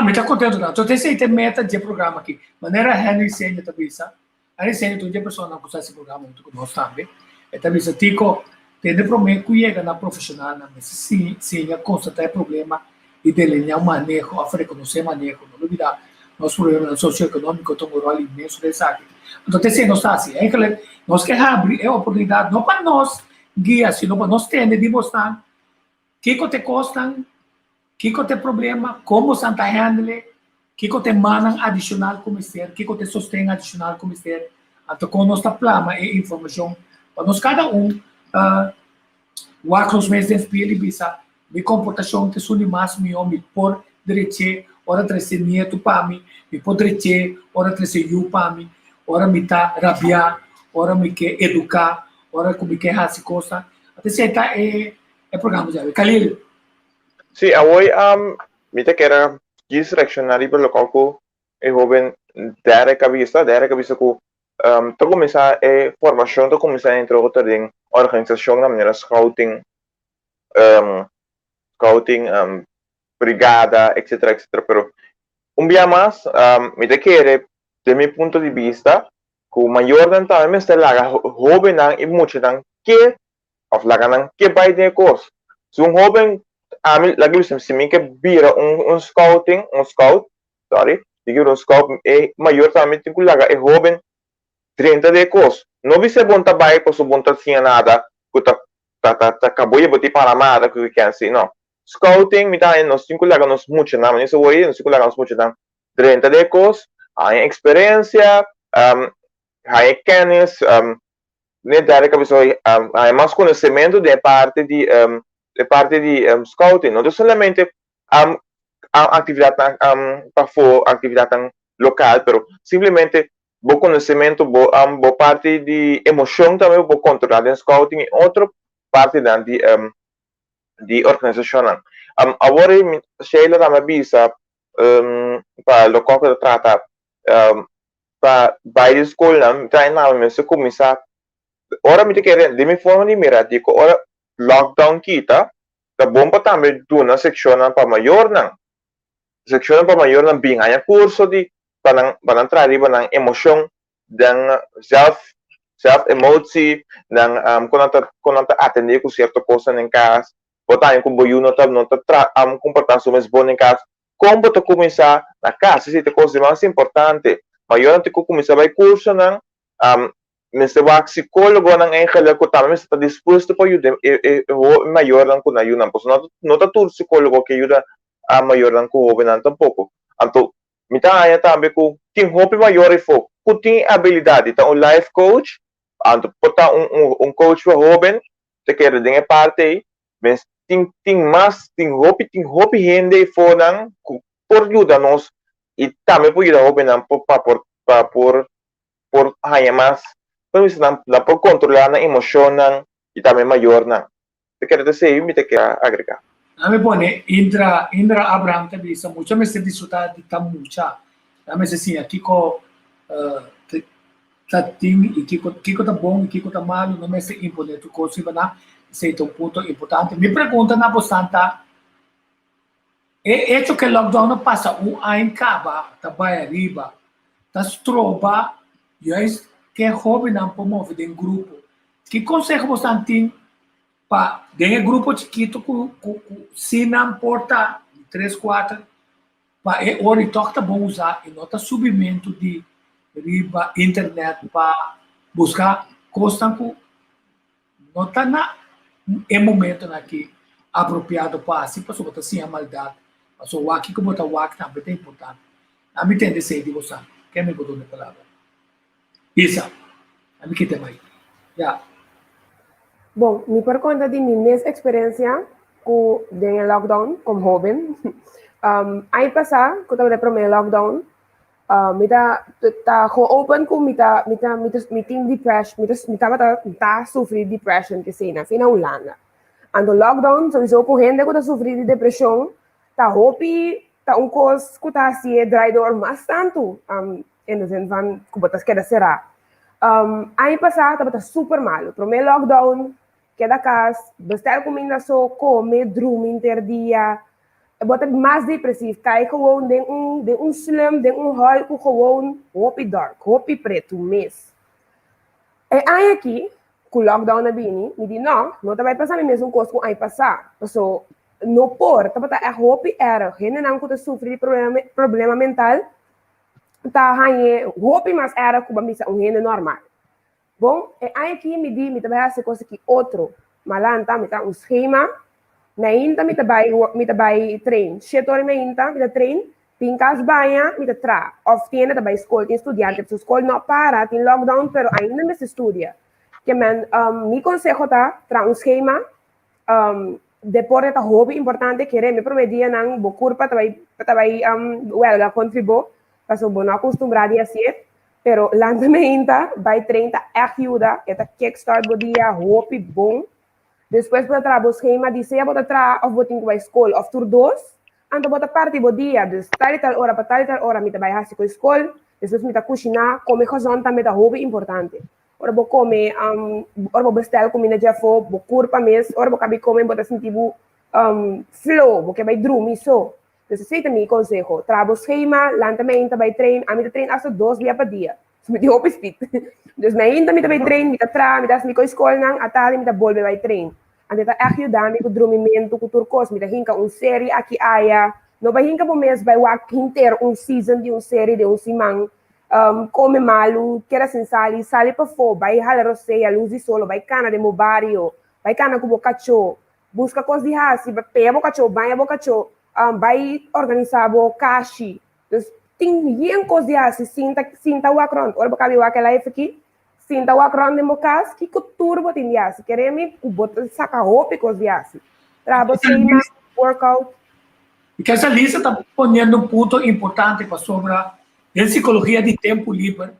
Me está contente não. Então tem que meta de programa aqui. Maneira é ensina também, sabe? A ensina tu de pessoa não usa esse programa muito com nós também. É também se tico tem de problema que chega na profissional, na sim, constatar problema e delinear manejo, a reconhecer manejo, não olvidar nosso problema socioeconômico, tão moral imenso desse aqui. Então tem que nós está assim, é que nós quer abrir a oportunidade não para nós guiar, sino para nós ter de mostrar que te costam, que te problema, como santa handle, que te mandam adicional como ser, que te sustém adicional como ser. Então com nossa plama e informação para nós cada o acros meses pele bisa mi comportação que suni mais me por direito ora trece nieto para mim me por direito ora trece you para mim ora me tá rabiar ora me que educar ora como que hace coisa até se tá é programa já Khalil. Sim, hoje me te quero direcionar para o local com o jovem Derek Avista com to começar a formação, to começar a introduzir em organização na maneira scouting, brigada, etc. Pero dia mais, me te quero, de meu ponto de vista, que o maior dan também está lá, jovem e muito dan que, of lá dan que vai de coisa. Se jovem, lagi se me que vira scout, digo scout, é maior também tem que lá, é jovem 30 de coisa. Não vi se bom trabalho com o bom tinha nada que acabou de botar para amar que quer assim não. Scouting me dá nos 5 lagas nos muito não, mas isso hoje nos 5 lagas nos muito não. 30 de coisa, há experiência, há canis, Dar hay más conocimiento de parte de scouting, no solamente actividad actividad local, pero simplemente bo conhecimento, bo parte de emoção também bo controlar em scouting e outra parte de organização. Agora Sheila também bisa para o que trata para baile escola, tá na mesma começar. Ora me quer de me forma de mirar dico ora lockdown kita, da bomba também do na section para maior não. Section para maior não bem aí curso de para entrar para emoção dan self emoji dan quando atender com certa coisa em casa botar com boiu não comportar-se mais bom em casa como tu começar na casa se te coisa mais importante maior tu começar vai curso não Mr. Wax psicólogo não é aquele que também está disposto para ajudar maior não com ajuda pois não tá todo psicólogo que ajuda a maior não com jovem não tampouco então Mita aya também com tem hobby maior e foco, com tem habilidade, então life coach, ando botar coach para jovem, te quer dengar parte aí, mas tem hobby rende e foram por ajuda nós e também por ajuda jovem não por hanya mais, por isso não por controlar na emoção não e também maior não, te quer dizer me te quer agregar. Nami pone Indra Abraham tabi sa mucha me se disfruta di tamucha. Nami se sim aqui ko tating e kiko tá bom e kiko tá malo não me se impone tu coisa bana se é um ponto importante. Me pergunta na postanta é hecho que lockdown não passa ano caba tá vai arriba tá stroba e aí que hobby não promove em grupo. Que consegue você tem pa dentro grupo chiquito com se não porta 3, 4 pa é hora tá bom usar e nota subimento de riba internet para buscar coisa com nota na é momento aqui apropriado para se passou botar assim a maldade passou o aqui como botar o aqui também é importante a me entender se de você quer me botar na palavra isso a me que tem mais já Bom, me por conta de minha experiência com o lockdown como jovem, aí passar que eu estava no primeiro lockdown, me tá open com me tem depression, me tá sofrendo depression que sei na final Holanda. Ando lockdown, sowieso com gente que tá sofrendo de depressão, tá hope, tá coisa que tá assim draidor mais tanto, em assim van que botas queda será. Aí passar estava super mal, primeiro lockdown queda casa, bestel comida só, come, dorme interdia, bota mais depressivo, cai gewoon de slum, de hall, que gewoon hopi dark, hopi preto, mês. E aí aqui, com o lockdown na bini, me diz, não vai passar a mesma coisa que aí passar. So, no por, tá hopi era, gente não que sofre de problema mental, tá hopi mas era que vai ser gente normal. Bom, aí aqui me diz, me trabalha essa coisa aqui outro, malanta, me dá schema, me inta me trabalha trein, setor me inta, me dá trein, pincas banha, me dá tra, of tiene trabalha escola, tem estudante, a escola não para, tem lockdown, pero ainda me se estudia. Que me consejo tá, tra schema, depois tá hobby importante, que me prometia não, bo curva, trabalha, well, contribuo, passo bo não acostumbrado a ser, pero lançamento vai 30 ajuda esta kickstart do dia hope bom depois para trabalhar esquema de se botar tra of boting vai escola of tur 2 ando botar parte do dia de tal hora para tal hora me vai hasi com escola depois me tá cozinhar come cozinhar também da hobby importante ora vou comer ora vou bestel comida já for vou curpa mês ora vou caber comer botar sentir flow porque vai dormir só. Dus esse é meu conselho. Trabalho esquema, lançamento, vai trein. A mim trein hasta 2 dias por dia. So, me hope speed. Dus me vai trein, me tra, me das me escola nang, atali me volve vai trein. Ante tá ajudando com dormimento, com turcos, me hinca série aqui aia. Não vai hinca por mês, vai wak inteiro season de série de semana. Come malo, quer assim sali para fora, vai halar roceia, luz e solo, vai cana de meu barrio, vai cana com bocacho, busca coisa de hasi, pega bocacho, banha bocacho. Vai organizar o caixi. Então, tem coisas assim, sinta o acron. Ora, porque eu aquela aqui, sinta o acrônimo mo cas, que turbo tem dias. Queremos o bota saca roupa com dias. Trabalho sem workout. Porque essa lista está ponendo um ponto importante para sobre a psicologia de tempo livre.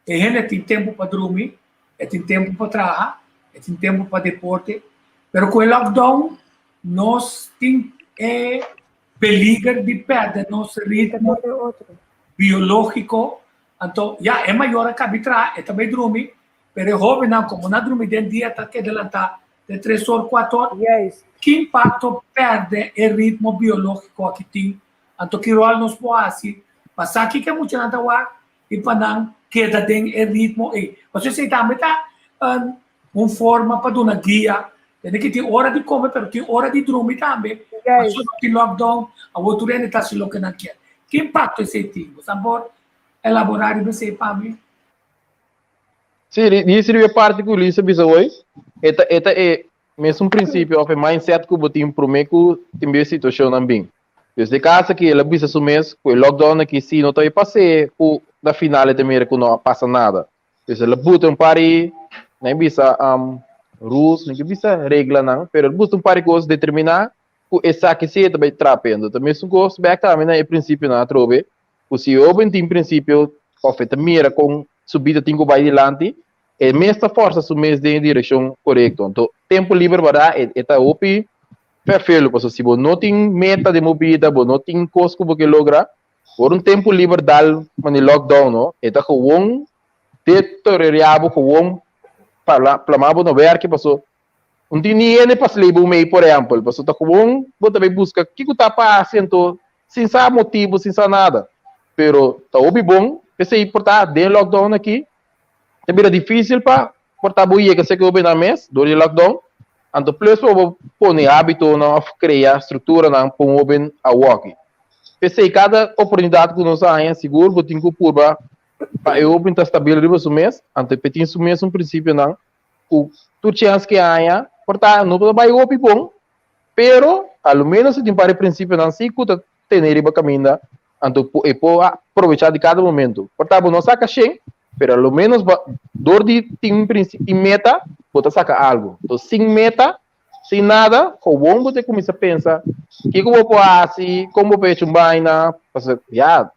E gente tem tempo para dormir, tem tempo para trabalhar, tem tempo para deporte. Mas com o lockdown, nós temos peligro de perder nosso ritmo biológico. Então, já é maior a cabeça, é também dormir. Mas o jovem, não, como não dormir dentro do dia, está que adelantar de 3 horas, 4 horas. Yes. Que impacto perde o ritmo biológico que tem? Então, que rol nos pode assim? Passar aqui que é muito nada e para não queda tem o ritmo. Você sei também tá uma forma para dar uma guia. Tem que ter hora de comer, mas tem hora de dormir também. Mas se tem lockdown, a outra está se loucando aqui. Que impacto esse tem? Você pode elaborar isso para mim? Sim, isso é parte que o Lisa bisa hoje. Eta é mesmo princípio of mindset que o botim prometo tem bem situação também. Desde casa que ela bisa mês com o lockdown aqui se não tá passei o da final também que não passa nada. Desde ela botam pare, nem bisa rules, nem bisa regra não, pero botam pare coisas determinar o essa que se também trapendo. Também são coisas back também é princípio na trobe. O se open tem princípio of também com subida tem que vai adiante. E mesma força su mês de direção correta. Então, tempo livre para eta opi perfeito, porque se você não tem meta de movida, você não tem coisa que você logra, por um tempo livre dal mani lockdown, no, eta gewoon deteriorado gewoon plamabo no ver que passou. Um dia nem para levar meio, por exemplo, passou tá gewoon, você vai buscar que está passando sem saber motivo, sem saber nada. Pero tá opi bom, esse aí portar de lockdown aqui. Também é difícil para portar boia que se que na mês durante o lockdown. Então, plus para pôr hábito na criar estrutura na para open a walk. Pensei cada oportunidade que nós temos seguro, vou ter que pôr para eu open estável no mês. Então, petin o mês um princípio não. O tu chance que há, portar não vai open bom, pero ao menos se tem para o princípio não se que ter riba caminho. Então, é para aproveitar de cada momento. Portar não saca cheio. Pero ao menos dor de tem meta, pode sacar algo. Então, sem meta, sem nada, o bom você começa a pensar, o que eu vou fazer, como vou fazer uma vaina, já,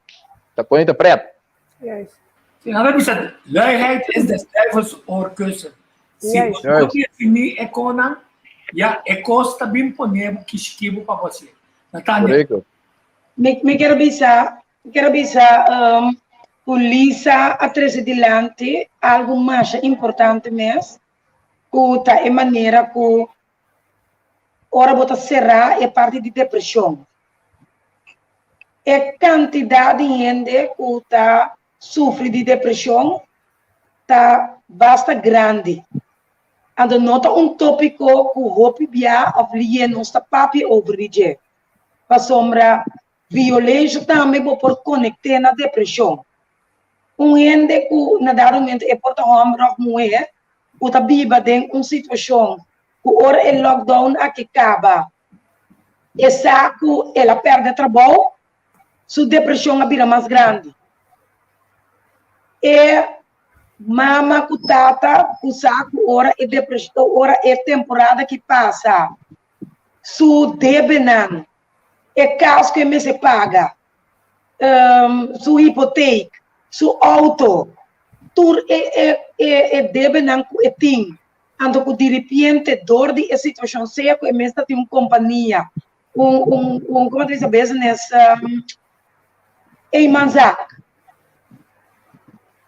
está com ele preto. Yes. Agora, bisa, luiheid is des duivels oorkussen. Se você não definir economia, já é costa bem poner que esquivo para você. Natânia? Me quero bisa, o Lisa atrás adiante algo mais importante mesmo, que tá é maneira que ora bota será é parte de depressão. É quantidade de gente que tá sofre de depressão tá bastante grande. Então nota um tópico que o hopi bia avlie nos tá papi over de. Para sombra violência também por conectar na depressão. Gente que na dado momento é porta homem mulher, o tá biba tem uma situação que ora é lockdown aqui acaba, é saco ela perde trabalho, sua depressão a vira mais grande. É mama com tata, o saco ora é depressão, ora é temporada que passa, su deve não, é caso que me se paga, sua hipoteca. Su auto, tur deve não tem, ando com de repente dor de situação seca que mesmo tem uma companhia, como diz a business, em Manzac.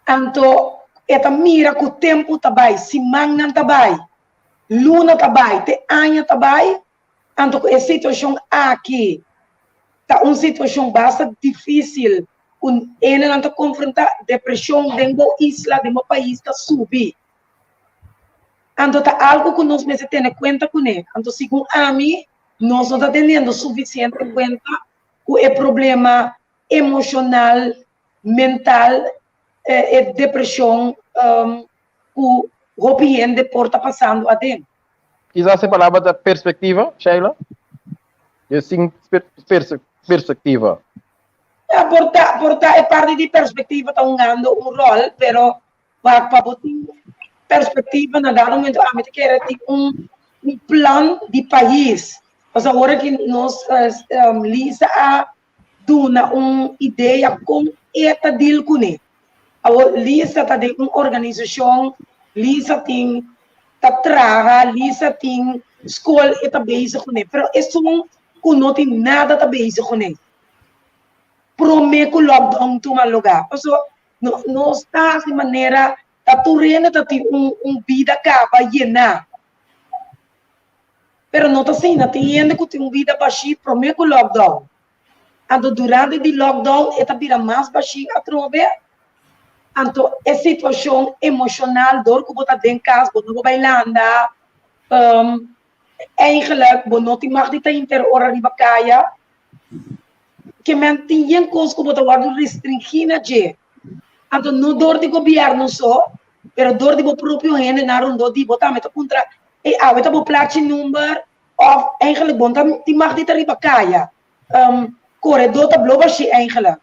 Então, esta mira que o tempo tá bem, semana tá bem, luna tá bem, te ano tá bem, então a situação aqui tá uma situação bastante difícil. Ele não está confrontando depressão dentro da isla, de um país que subir. Então, tá algo que nós temos que ter em conta com ele. Então, segundo a mim, nós não estamos tendo suficiente em conta com o problema emocional, mental, e depressão que o cliente pode estar passando a dentro. Quizás a palavra da perspectiva, Sheila? Sim, perspectiva. Porta é parte de perspectiva está jugando um rol, pero para botar perspectiva na dado momento a gente quer ter plano de país. Mas agora que nós lisa a duna uma ideia com esta deal com ele. Agora lisa tá de uma organização, lisa tem tá traga, lisa tem escola e tá base com ele. Pero isso não tem nada tá base com ele. Prometo que lockdown toma lugar. Não está de maneira a turena tá tem vida acaba llenar. Pero não está assim, não tem gente que tem vida baixa, prometo que lockdown. Então, durante o lockdown, esta vira mais baixa a trove. Então, a situação emocional, dor que você tem em casa, você não vai bailando, eigenlijk, você não tem mais de ter hora de bacaia, que mantém coisas que você vai restringir na gente. Então, não dor de governo só, pero dor de próprio gente, na ronda de botar meta contra, e a meta bo plaatje number, of eigenlijk, você tem mais de ter bacaia. Corredor tá bloba se eigenlijk.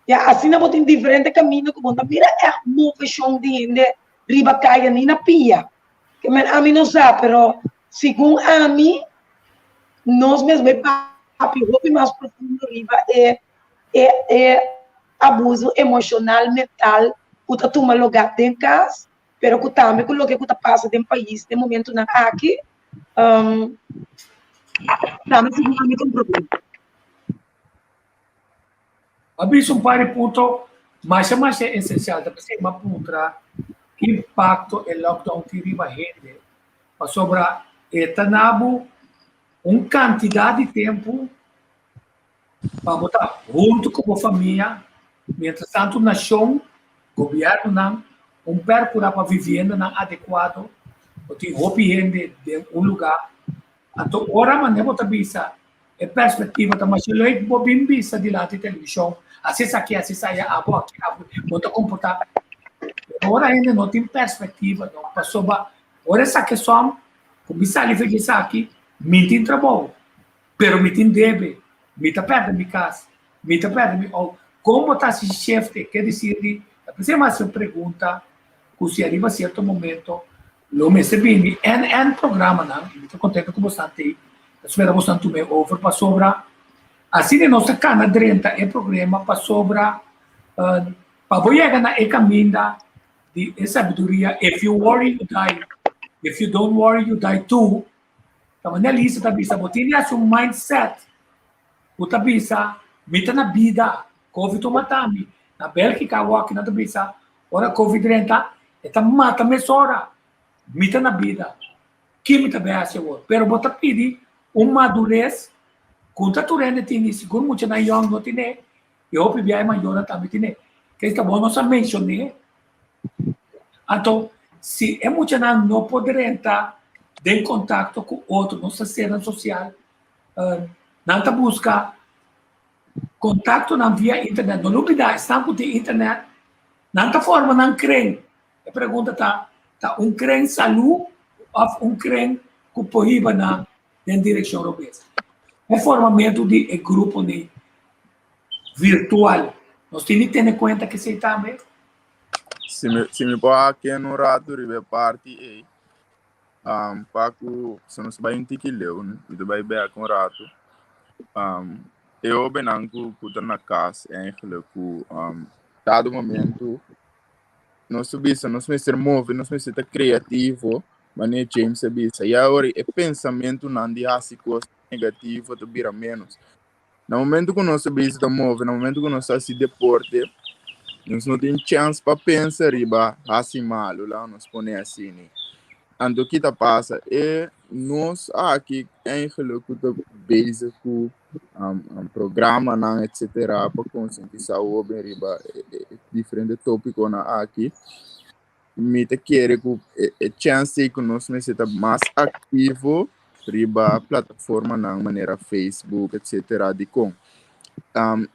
Ja, assim não tem diferente caminho que você vira é muito chão de gente riba caia nem na pia. Que a mim não sabe, pero segundo a mim, nós mesmo é papi roupa mais profundo riba é abuso emocional mental que tá toma lugar dentro casa, pero que também com o que tá passa dentro país, de momento na aqui, também segundo a mim tem problema. Abisso um par de ponto mais essencial da pessoa para que impacto o lockdown tiriba gente sobre etanabo quantidade de tempo para botar junto com a família, mientras tanto nação, governo não procurar para vivenda não adequado, ou tem roupa gente de lugar, então ora maneira botar bisa a perspectiva da mas ele bobin bisa de lá de televisão, acessa aqui, acessa aí, aqui, bota comportar. Agora ainda não tem perspectiva, não passou ba. Ora essa questão, como bisa ali fez isso aqui, me tem trabalho, pero me tem deve, me tá perto da minha casa, me tá perto de mim. Como tá se chefe quer dizer, a pessoa mais se pergunta, se arriva a certo momento, lo me se bem, programa não, estou contente com bastante. Espero que você tenha over para sobra. Assim de nossa cana drenta é programa para sobra para boiar na caminho de sabedoria. If you worry, you die. If you don't worry, you die too. Então, na lista da bisa, você tem um mindset. Você bisa, mita na vida. Covid matami. Na Bélgica, aqui na bisa, ora Covid drenta, eta mata mesora. Mita na vida. Que mita bem a seu. Pero você pede madurez, quando tu rende tem seguro muito na young não tem, eu ouvi bem mais young também tem, que está bom nós mencionei. Então, se é muito não poder entrar em contato com outro, nossa cena social, não tá busca contato na via internet, não dúvida, está com a internet, não tá forma não crê. A pergunta tá crê saúde ou crê que proíba na direção europeia. O formamento de grupo de virtual. Nós temos que ter em conta que se também. Se me pode aqui no rato ribe parte paco se nós vai intiquileu, né? E vai bem com rato. Eu benanco puta na casa, eigenlijk dado momento nós subimos, nós vamos ser move, nós vamos ser criativo. Mané James bisa. E agora o pensamento não de coisa negativa to vira menos. No momento que nós bisa da move, no momento que nós se deporte, nós não tem chance para pensar riba assim mal, lá nós põe assim. Então que tá passa é nós aqui eigenlijk to base com programa não etc para conscientizar o riba diferente tópico na aqui. Me te quer que a chance que nós necessitamos mais ativo riba plataforma na maneira Facebook etc de com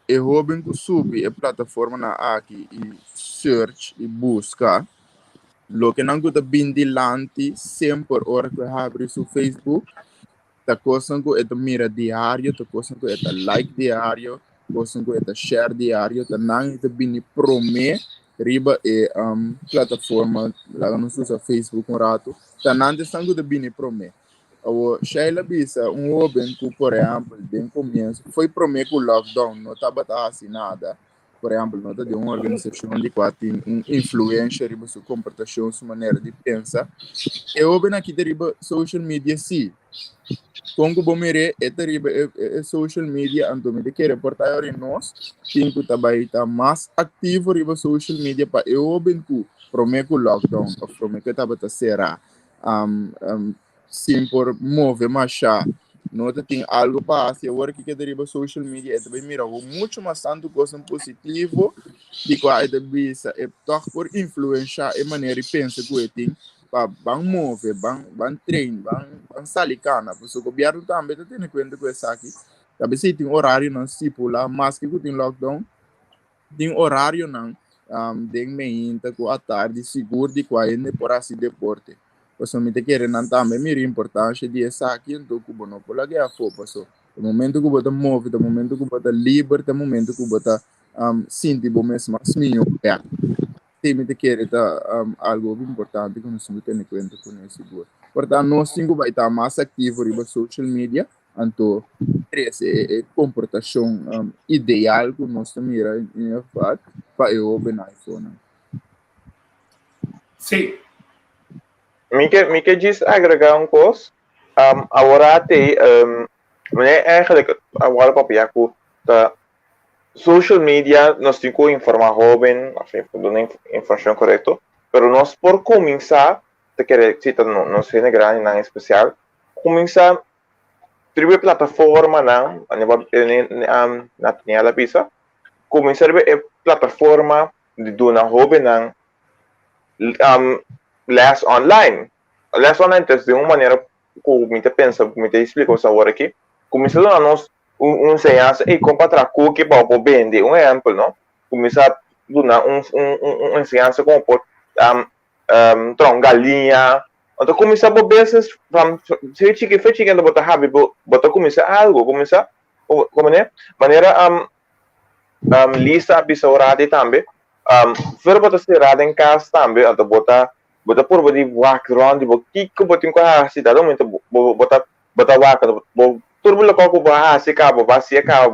eu hobby que subir a plataforma na aqui e search e busca lo que não está bem dilante sempre hora que abre seu Facebook tá coisa que é mira diário tá coisa que é like diário coisa que é share diário tá não está bem prometer riba e plataforma lá no usa Facebook um rato tanante sangue de bini prome o Sheila bisa homem que por exemplo bem começo foi prome com lockdown não estava assinada por exemplo nota de uma organização de quatro influência riba sua comportação sua maneira de pensar e homem aqui riba social media sim Congo bomere riba social media anto me que reportar em nós tem que estar mais ativo riba social media para eu bem que prome com lockdown ou prome que estava a será sim por mover marchar nota tem algo para se agora que deriva social media é também mira muito mais tanto coisa positivo de qual é da bisa é toque por influenciar a maneira de pensar que tem para bang mover bang trein bang salicana por o governo também está tendo conta com isso aqui também se tem horário não estipula mas que tem lockdown tem horário não tem meinta com a tarde seguro de qual é por assim deporte Possibilmente que não também mira importância de essa aqui então que não pode ganhar fogo o momento que você move o momento que você livre o momento que você sente bom mesmo mas minho tem que querer algo importante que nós temos que ter em conta com esse seguro portanto nós temos que estar mais ativo no social media então essa é a comportação ideal que nós temos em fato para eu ouvir iPhone sim Me que diz agregar coisa agora tem eigenlijk agora para que da social media nós temos que informar jovem dar informação correta pero nós por começar te querer citar não sei na grande em especial começar tribo plataforma na tinha pisa começar a plataforma de dona jovem les online de uma maneira como me pensa, como me explica essa hora aqui, começar a nós ensinança e comprar cookie para vender, exemplo, não? Começar a dar ensinança como por galinha, então começar a business, se chique ainda botar hobby, botar começar algo, começar, como né? Maneira lista a pessoa também, ver botar serada em casa também, então botar por body walk around bo kiko botin ko si dado mo bota walk turbo lo ko ba si ka ba si ka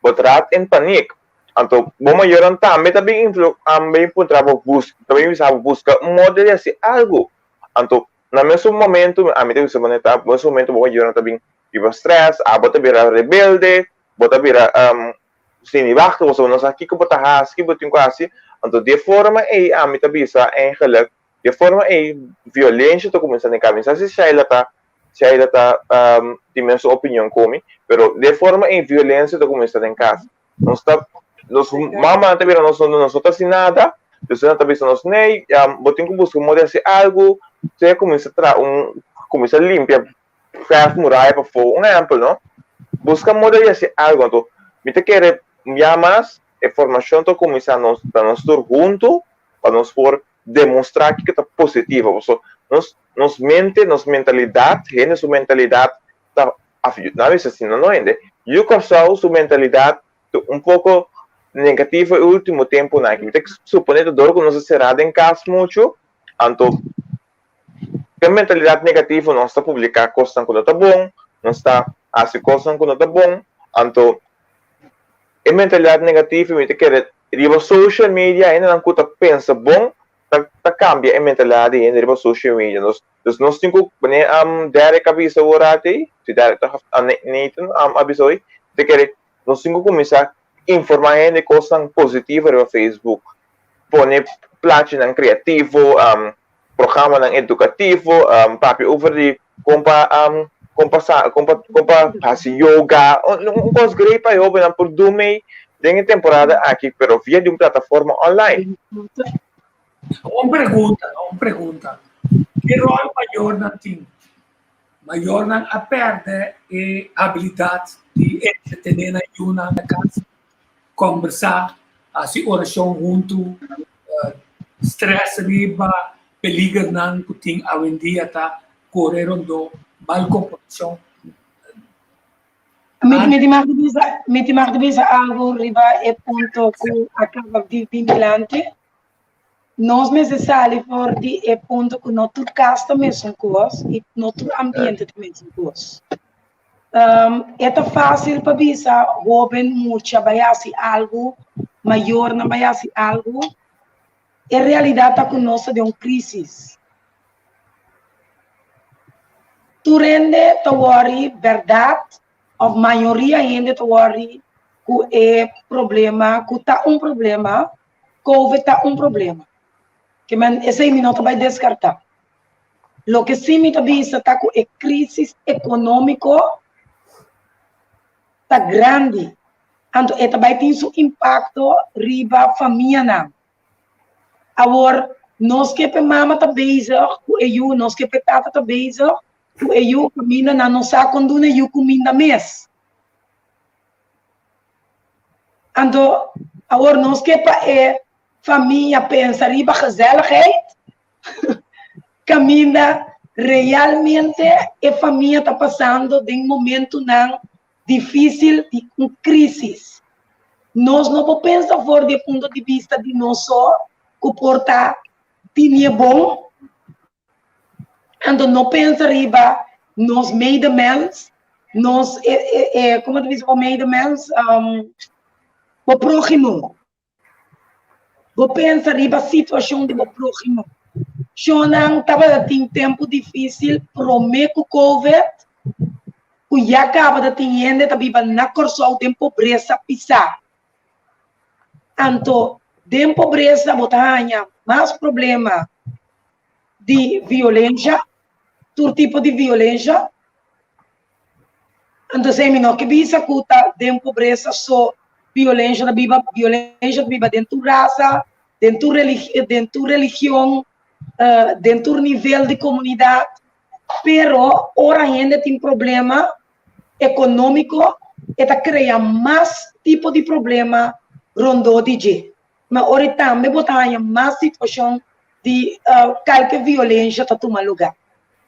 botrat en panic anto bo mayoran tambe tabi ambe puntrabo também bisa busca modelo assim algo anto na mesmo momento a mim tem moneta no mesmo momento bo mayoran tabi iba stress bota vira rebelde bota vira sinibak so no sa kiko bota ki botin ko assim anto de forma a mim tabi sa eigenlijk de forma violência está começando em cabeça se Sheila tá tem a sua opinião como pero de forma violência está começando em casa nós mama também não está assim nada pessoa também nós nem botem que buscar modelo se algo você começa a limpar faz muralha para fogo exemplo não busca modelo assim algo então me te quer mais informação está começando a nós estar junto para nós for demonstrar que está positiva. Nos mente, nos mentalidade, sua mentalidade está na vez assim, não é? E o casal, sua mentalidade um pouco negativa no último tempo, né? Que supõe que dor que não se será em casa muito, então a mentalidade negativa não está publicar coisas quando está bom, não está assim coisas quando está bom, então a mentalidade negativa me quer ir social media ainda não custa pensa bom cambia a mentalidade em nível social media. Nós temos que dar a cabeça agora até, se dar a Nathan avisou, nós temos que começar a informar de coisas positivas no Facebook, pôr página criativo, programa educativo, papi over de compra yoga, coisa grande para eu ver por dormir tem temporada aqui, pero via de uma plataforma online. Uma pergunta. Que rol maior não tem? Maior não a perde a habilidade de entreter na casa, conversar, assim, oração junto, stress riba, peligro não que tem hoje em dia tá correndo do mal comportação. Me ti marca bisa algo riba e punto que acaba vinculante. nós necessário for de ponto que não tu casa também são coisas e não tu ambiente também são coisas. É fácil para bisa jovem muito vai assim algo maior não vai assim algo. Em realidade está conosco de uma crise. Tu rende te worry verdade, a maioria ainda te worry que é problema, que está problema, COVID está problema. Que man esse aí não vai descartar. Lo que sim me avisa está com a crise econômica está grande. Então, ela vai ter seu impacto riba família não. Agora, nós que pe mama está bezig, com eu, nós que pe tata está bezig, com eu comida na nossa conduna eu comida mês. Então, agora nós que pe família pensa riba gezelligheid, caminha realmente a família está passando de um momento não difícil de uma crise. Nós não podemos pensar fora do ponto de vista de nós só que porta tinha bom. Então não pensa riba nós meidemans, nós como tu diz o meidemans, o próximo. Vou pensar riba situação de o próximo. Shonang estava em tempo difícil, promete o COVID, que já acaba de ter ainda também na corso de pobreza pisar. Então, de pobreza, botanha, mais problema de violência, todo tipo de violência. Então, se não que bisa cuta de pobreza só violência viva dentro da raça, dentro religião, dentro do nível de comunidade, pero ora ainda tem problema econômico e tá criando mais tipo de problema rondou de je. Mas ora também botar mais situação de qualquer violência tá tomando lugar.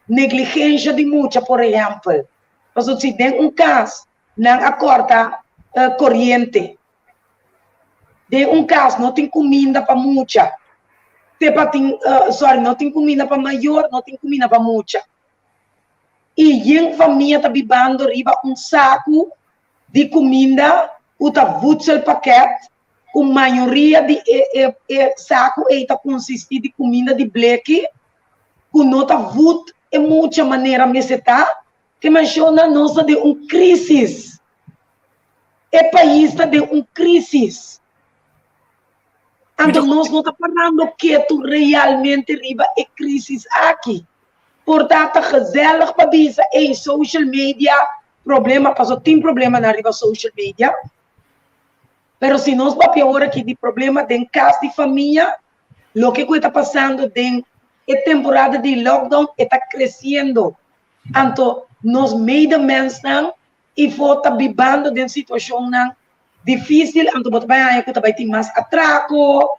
Negligência de muita, por exemplo. Mas se tem caso, não acorda corrente. De caso, não tem comida para muita. Não tem comida para maior, não tem comida para muita. E a família está bebendo riba saco de comida, o vutsel paquete, a maioria de saco está consiste de comida de bleque, que não está vut de muita maneira meseta, que menciona nossa de crise. O país está de crise. Então, nós não estamos falando que tu realmente riba é crise aqui. Portanto, gezellig para bisa em social media, problema, passou tem problema na riba social media. Mas se nós vamos agora aqui de problema de casa de família, o que está passando de temporada de lockdown está crescendo. Então, nós meio menos não e volta vivendo de situação não difícil, então vai ter mais atraco,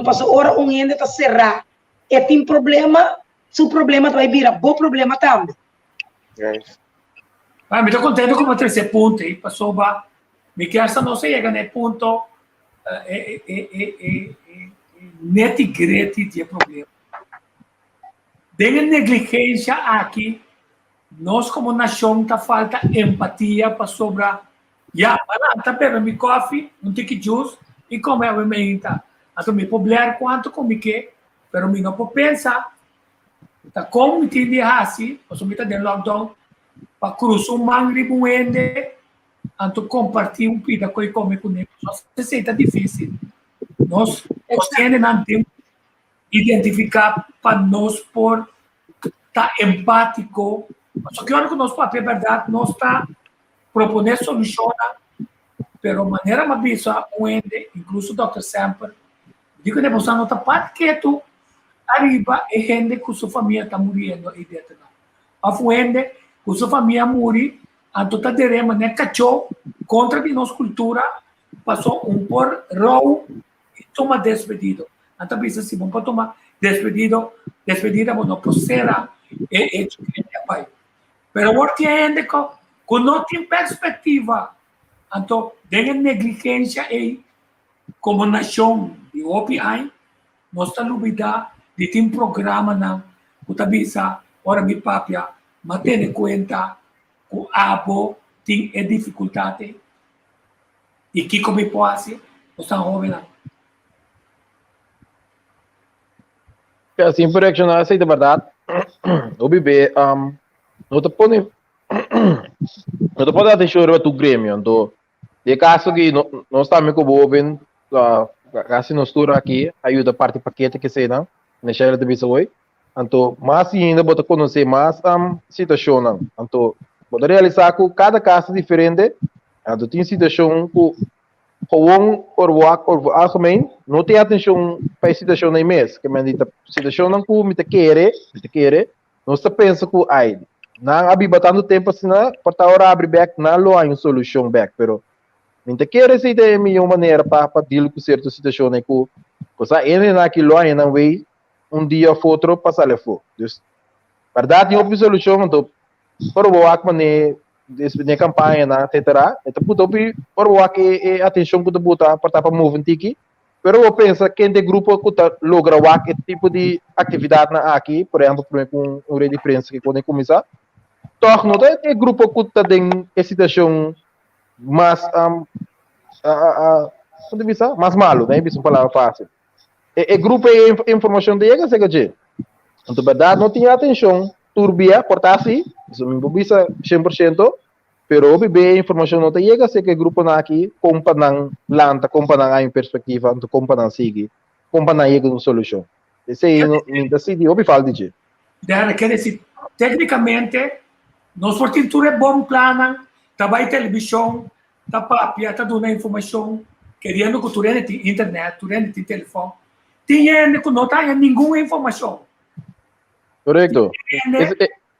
passou hora ainda está cerrado. E tem problema, seu problema vai virar bom problema também. Me estou contente com o terceiro ponto, passou ba, me quer essa não chega no ponto netigrete de problema. Tem negligência aqui, nós como nação tá falta empatia para sobrar. Tá bebendo meu coffee, take juice e como é o menta. Então me poblar quanto como que, pero me não pode pensar. Tá como me tem assim, o me tá de lockdown para cruzar mangri buende, então compartilhar pida com e comer com ele. Nós se sente difícil. Nós não temos identificar para nós por tá empático. Só que o nosso papel, verdade, nós está proponer solução, pero maneira mais bisa incluso o Dr. Samper, digo que nós não está parte que tu arriba e gente que sua família está morrendo aí dentro. A fuende que sua família morre, então está derema né cachorro contra a nossa cultura, passou por rau e toma despedido. Então bisa se vamos tomar despedida, mas não possera e pai. Pero o que é gente que não tem perspectiva, então, tem negligência aí, como nação de OPI, nós tá lubida de tem programa na kutabisa ora mi papia matene conta ku abo tem é dificuldade e que como pode nós tá jovem lá. Assim, por reaccionar essa verdade, o bebê, não te pode atenção para tu grêmio, então, de caso que nós estamos com o bem, assim nós estamos aqui, ajuda a parte paquete que se não, na cheira de bisa hoje, então, mas ainda bota conhecer mais situação, então, bota realizar com cada caso diferente, então tem situação com gewoon or algemeen, não tem atenção para a situação na mês, que me diz, situação não que me te quer, não se pensa que ai, não há batendo tempo assim, para hora abrir back, não há uma solução back, pero me te quer se tem uma maneira para deal com certa situação né, que coisa ele naquilo aí não vai dia ou outro passar le fo, dus verdade tem uma solução então por o acmane de campanha, etc. Então, puto por o que atenção que tu bota para mover tiki, pero eu penso que de grupo que tu logra o que tipo de atividade na aqui, por exemplo, com o rede de prensa que quando começar, torna o grupo que tu tem a situação mais mais malo, né? Isso palavra fácil. E grupo é informação de chega chega de, então verdade não tinha atenção turbia portar-se, isso me bobisa 100%, pero bebê informação não chega se que grupo na aqui compa nang lanta compa nang ay perspectiva, então compa nang sige, compa nang chega uma solução. Esse aí não decidi, obi falta de. Quer dizer, tecnicamente, nós fortuna é bom plano, trabalha televisão, tá papia, tá dando informação, querendo que tu tenha internet, tu tenha telefone, tinha que não tenha nenhuma informação. Correto.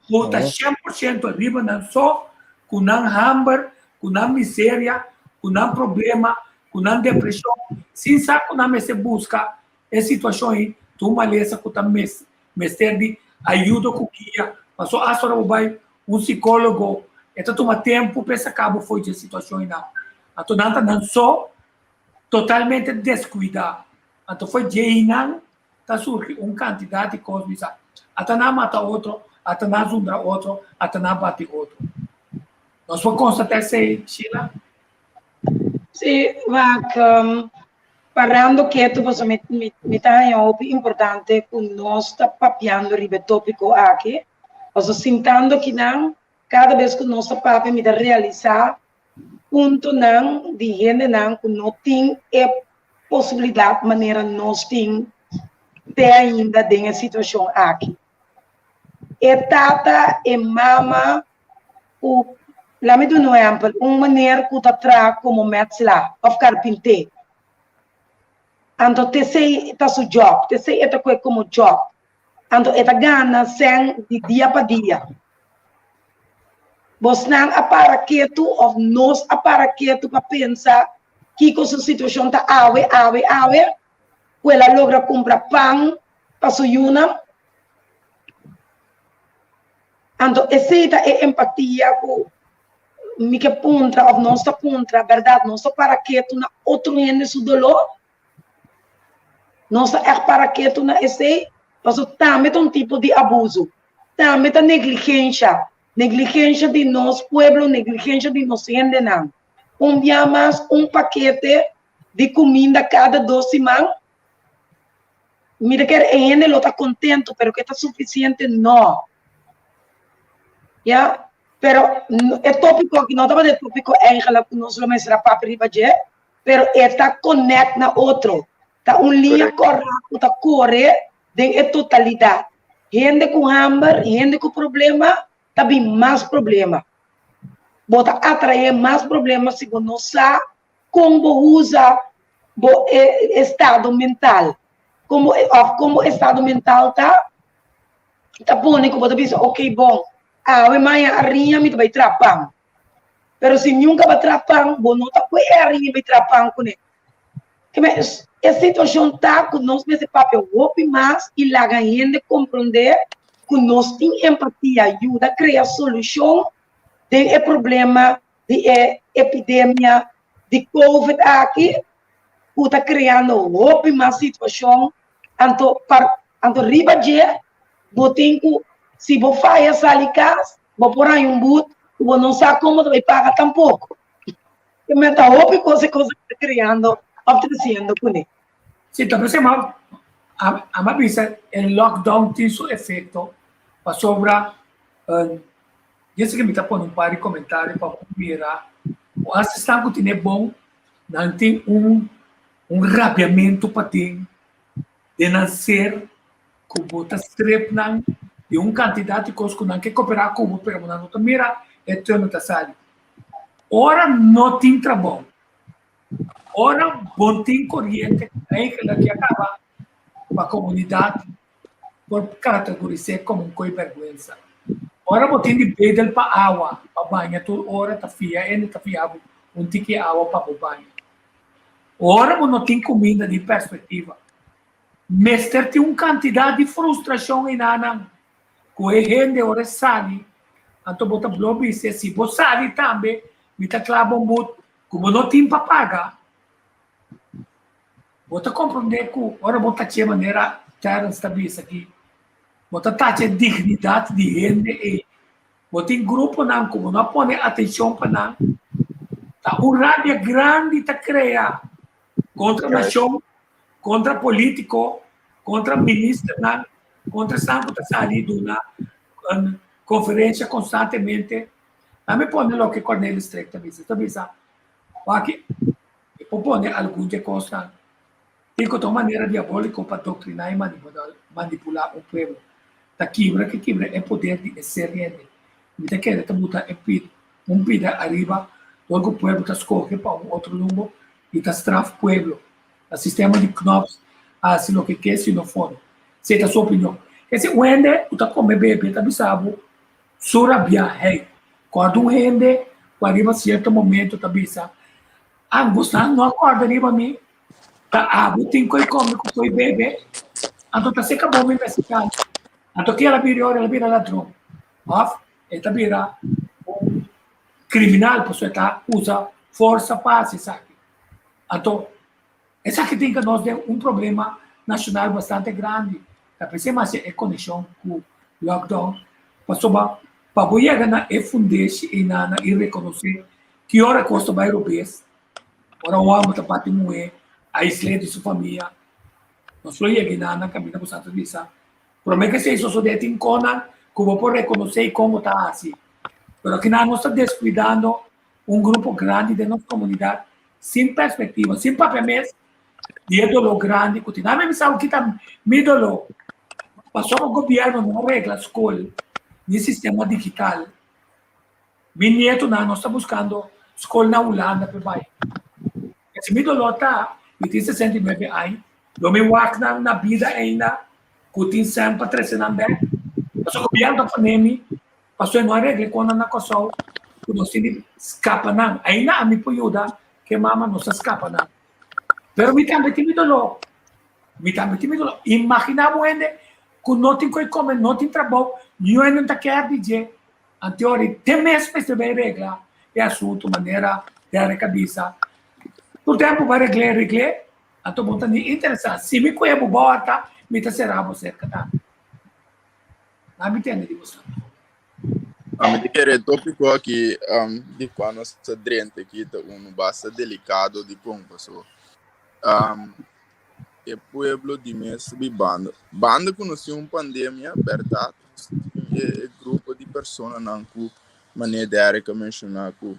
Bota 100% arriba, não só com não hambre, com não miséria, com não problema, com não depressão. Sem saber que não se busca essa situação aí, tu maleza que tá mestre de ajuda com que passou a sua vai psicólogo, então toma tempo para essa cabo foi de situação aí não. Então não só totalmente descuidado. Então foi de não tá surge quantidade de coisas. Até não mata outro, até não zundra outro, até não bate outro. Nós vamos constatar isso aí, Sheila? Sim, mas parando que tu você me tá importante que nós está papiando ribe tópico aqui, você sentando que não, cada vez que nós está papi me dá realizar ponto não de gente não que não tem possibilidade maneira nós tem de ainda dessa situação aqui. E tata e mama o lá me dou um exemplo, uma maneira que tu traz como metzla of carpinteiro. Então, te sei tá seu job, te sei eta coisa como job. Então, eta gana sem de dia para dia. Você não aparaqueto ou nós aparaqueto para pensar que com sua situação tá ave, ela logra comprar pão para sua yuna. Então, essa é empatia com me que punta ou nossa punta, verdade, nossa paraqueto na outro ende su dolor. Nossa é paraqueto na esse, mas também um tipo de abuso, também a negligência de nosso povo, negligência de nós ende não. Dia mais paquete de comida cada 2 semanas. Mira que ende lo está contento, pero que está suficiente não. Ya, pero é tópico aqui não estava de tópico que não só será para privaje, pero está conecta na outro, tá linha correta, tá corre de totalidade. Gente com hambre, gente com problema, também mais problema. Bota atrair mais problemas se não sabe como usa o estado mental, como estado mental tá bom, como bota pensa, ok, bom. A mãe arrinha me vai trapar. Pero se nunca vai trapar, bom não tá com arrinha vai trapar com ele. Que mas a situação tá com nós nesse papel hope mais e lá ganhando compreender que nós tem empatia ajuda a criar solução de problema de epidemia de COVID aqui, que tá criando hope mais situação anto riba je, botinku, se bo faia sali cas, bo por aí boot, bo não sabe como vai pagar tampouco. Que me tá roupa coisa que está criando, oferecendo com ele. Sim, também se mal, a mabisa, o lockdown tem seu efeito, para sobra, esse que me está pondo par de comentário para mirar, o assistente que é bom, não tem rabiamento para ter, de nascer, que bota strep não, e quantidade de coisas que não quer cooperar com o pero não está mira, é teu não está sali. Ora não tem trabalho, ora bom tem corrente, aí que daqui acaba para a comunidade, por categorizar como coisa vergonha. Ora bom tem de beber para água, para banhar, toda hora está fia, ele está fiado, tique água para banhar. Ora bom não tem comida de perspectiva. Mestre tem quantidade de frustração em nana, que a gente ora sabe, então bota bloco e se você sabe também, me tá claro muito, como não tem para pagar, bota compreender que ora bota de maneira terra estabelece aqui, bota taxa de dignidade de gente e bota em grupo não, como não põe atenção para não, tá rábia grande tá criar contra a nação, contra político, contra ministro, contra santo que está ali na conferência constantemente. A me põe lo que Cornélio Streck também sabe. Aqui, propõe alguma coisa. Tem que uma maneira diabólica para doutrinar e manipular o povo. Da quebra é poder de ser gente. Me tá querendo botar pida arriba, logo o povo está escolhendo para outro número e está estrafando o povo. O sistema de knobs, assim o que quer, se não for. Sei a sua opinião. Esse wende, o tá comendo bebê, tá bisabo, surabia, hey. Quando rende, arriba certo momento, tá bisabo. Gostando, não acorda arriba mim. Tá, tem que comer com o bebê. Então, tá seca bom me investigar. Então, que ela vira ladrão. Off, ela vira criminal, porque tá usa força para se sabe. Então, essa que tem que nós ter problema nacional bastante grande. A pessoa mais é conexão com o lockdown. Para chegar na fundeixe e reconhecer que hora custa vai europeus. Ora o homem está batendo moer, a isla de sua família. Nós só ia na caminho para Santa Luísa. Promete que se isso só deve em cona, que vou por reconhecer como está assim. Mas que nós estamos descuidando grupo grande de nossa comunidade, sem perspectiva, sem papel mesmo. Dietro grande, continuamente mi sa che mi dolo. Passò il governo non regla scuola nel sistema digital. Mi nieto non sta buscando scuola na Holanda per vai. Se mi dolo ta, mi ti 69 anni, dove mi work na vida ainda, cutin sempre tresenambe. Passò il governo pandemia, passò non regla quando na cosa, non si scappa nan. Ainda mi può aiutare che mamma non si scappa nan. Pero mi tambe timidolo. Imaginavo ende que não tem coisa como, não tem trabalho, eu não quero dizer, a teoria tem mesmo que vai reglar, é assunto, maneira de a cabeça. O tempo vai reglar, então bom também interessante. Se me conhece bota, me tá será você cada. Não me entende de você. Me querer tópico aqui de quando nós drente aqui bastante delicado de como pessoa. O pueblo de Messi banda. Banda conheceu pandemia, verdade? Grupo de pessoas não com maneira de mencionar que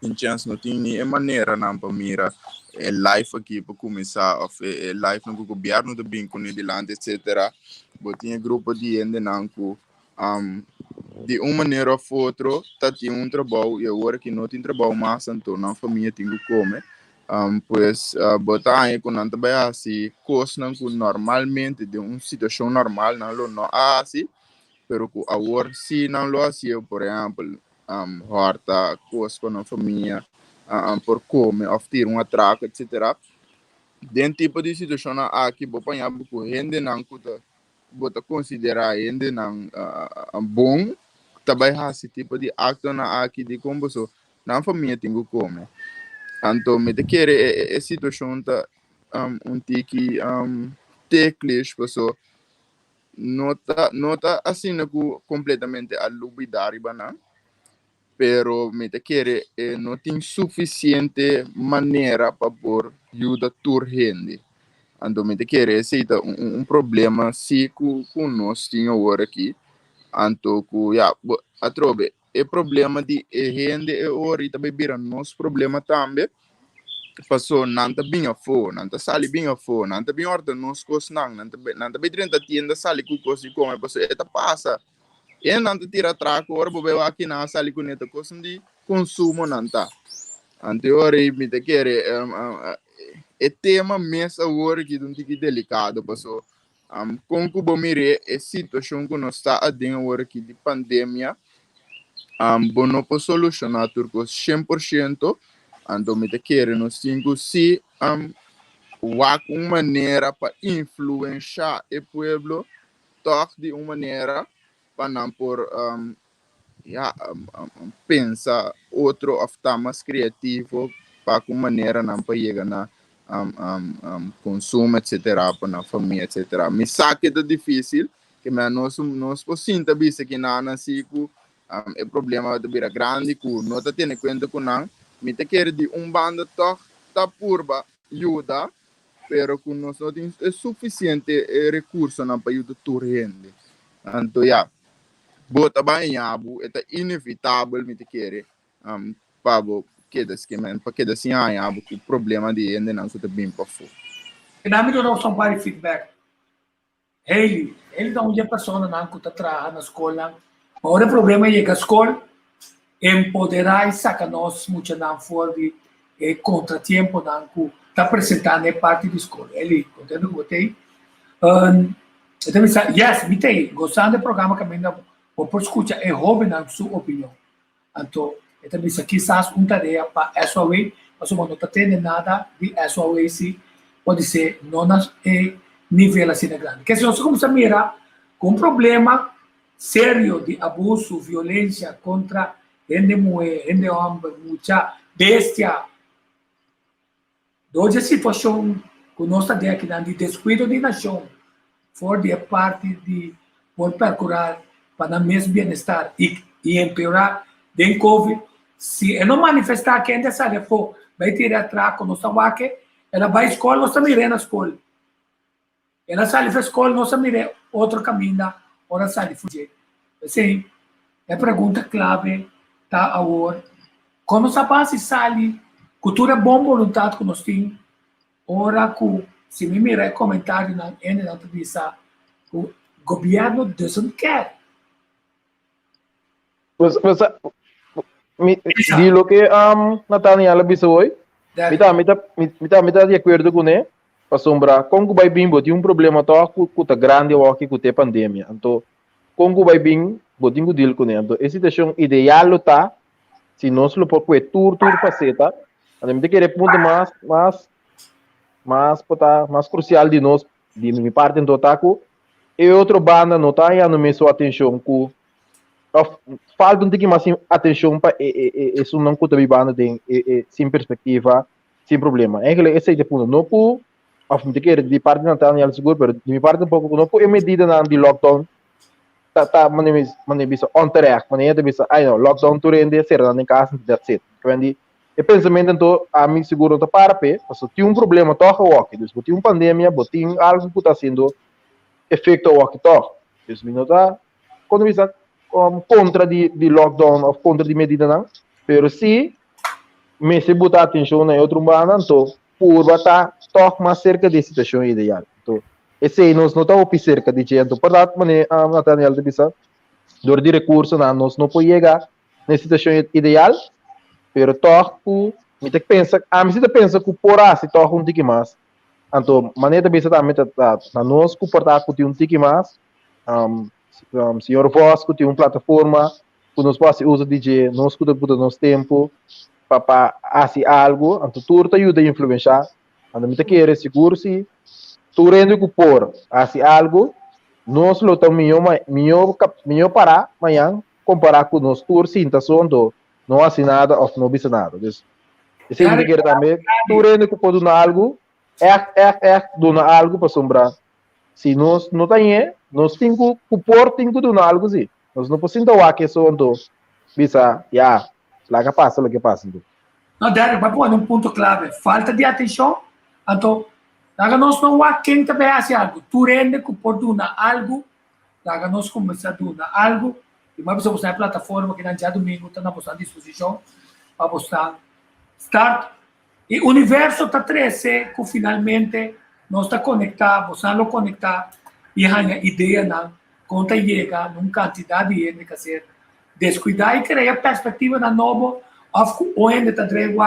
em chance não tinha maneira não para mirar live aqui para começar live no governo do bem com de land etc. Tinha grupo de gente não com de uma maneira ou outra tá tinha trabalho e agora que não tem trabalho mais então não família tem que comer. Pues botar aí com não também assim coisas não normalmente de situação normal não assim, pero agora se não lo assim por exemplo horta coisas com a família por comer ou ter atraco etc. Dentro tipo de situação aqui vou apanhar com gente não bota considerar gente não bom também assim tipo de acto na aqui de como so na família tem que comer. Então, me quer a situação tá tique teclas, pessoal. Nota assim completamente alubidari bana, pero me te quer não tem suficiente maneira para por ajuda urgente. Então me te quer aceita problema se com nós tinha agora aqui. Então a trobe é problema de gente é hora também vira nosso problema também. Passou nanta binha fo, nanta sali binha fo, nanta binha horta nos cos nanta bem 30 tienda sali cu cos e come, passou eta passa. E nanta tira traco, ora bobe aqui na sali cu neta cos de consumo nanta. Ante ora me te quere é tema mesa agora que não tique delicado, passou. Com que bomire é situação que nós está a dentro agora aqui de pandemia. Bom não pode solucionar tudo 100%. Então, me quer nos cinco se uma maneira para influenciar o povo, toque de uma maneira para não por pensar outro ou mais criativo para uma maneira não para chegar na consumo etc para na família etc. Me sabe que é difícil que nós possamos ver que não assim é problema de vida grande que não está tendo conta com não. Me te quer de banda toch tá purba ajuda, pero com nós não tem suficiente recurso na para ajuda urgente. Então bota bem abu, é inevitável me te quer pabo que das que men, porque assim abu o problema de ainda não se bem para fora. Na minha não são para feedback. Ele dá uma pessoa não que está trabalhando na escola, mas o problema é que a escola empoderar e sacar nós muito não for de contratempo não que está apresentando é parte da escola. Ele contando com você. Então yes, me tem gostando do programa que ainda por escutar é jovem na sua opinião. Então isso quizás uma tarefa para SOA, mas não está tendo nada de SOA se pode ser não é nível assim grande. Que se nós começamos a mirar com um problema sério de abuso, violência contra gente mulher, gente homem, muita bestia. Hoje a situação que nós estamos aqui de descuido de nação, for de parte de por procurar para mesmo bem-estar e empeorar de Covid, se não manifestar que ainda sai for, vai tirar atrás com nossa vaca, ela vai à escola, nós estamos na escola. Ela sai da escola, nós estamos outro caminho, ora sai fugir. Assim, é a pergunta clave. Tá agora, quando se passa sali, cultura bom vontade que nós temos, ora que se me mirar comentário na entrevista, o governo doesn't care. Dilo que Nathaniel Bissoy, me tá de acordo com ele, para sombrar, como vai bem, tem problema que tá grande ou que tem pandemia, então como vai bem botinho deal com ele. Essa situação ideal tá, se nós lo pode tur faceta, a gente quer ponto mais crucial de nós, de minha parte do taco, e outra banda não tá aí a não mesmo atenção com falta um pouquinho mais atenção para isso não conta bem banda tem sem perspectiva, sem problema. É que esse é o ponto. Não por a gente quer de parte não tá nem seguro, mas de minha parte um pouco não por medida na de lockdown bisa on track, maneira bisa lockdown tu rende ser em casa that's it. Quando o pensamento então a mim seguro tá para pé, porque tem problema toca walk, então tem pandemia, tem algo que está sendo efeito walk toca. Isso me nota quando bisa contra de lockdown ou contra de medida não, pero se me se botar atenção na outro banda, então por botar toca mais cerca da situação ideal. Então esse nós não estamos cerca de gente, portanto, Nathaniel de bisa, dor de recurso, nós não podemos chegar na situação ideal, pero toco, me tem que pensar, pensa que por aí se toca um tique mais, então, maneira de bisa também na nós comportar com um tique mais, senhor Voss que tem uma plataforma, que nós podemos usar DJ, nós que temos nosso tempo para fazer algo, então tudo ajuda a influenciar, então me tem que ir seguro se tu rende que por assim algo, nós lo estamos melhor parar amanhã comparar com nós tour sinta sondo não assim nada ou não bisa nada. Esse é que também tu rende que por donar algo é donar algo para sombrar se nós não tem, nós temos que pôr, temos que donar algo assim. Nós não podemos dar que só então, bisa, já, lá que passa. Não, Derek, vai pôr um ponto clave. Falta de atenção. Então, lá nós não há quem também hace algo. Tu rende que por donar algo, lá nós começamos a donar algo, e mais você usar a plataforma que já domingo está na vossa disposição para você start. E o universo está crescendo que finalmente nós está conectado, você não conectar e a ideia não conta chega numa quantidade de gente que ser descuidar e criar perspectiva na nova of onde está drego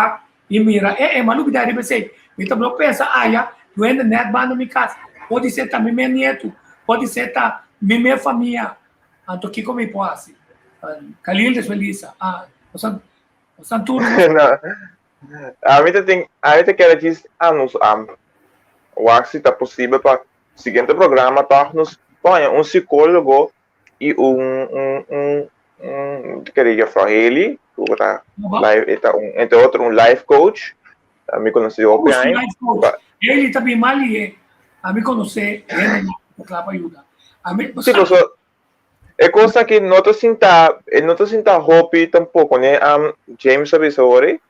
e mira maluco da riba sei então não pensa já eu ainda net bando me casa pode ser também meu neto pode ser tá minha família então que como pode Khalil desfeliza você tudo a mim quer dizer anos o se está possível para o seguinte programa tá nos põe um psicólogo e queria falar ele entre outro life coach me conheceu o ele também mal a me conhecer ele para ajudar a mim sim é coisa que não te sinta hobby tampoco né James sabe sobre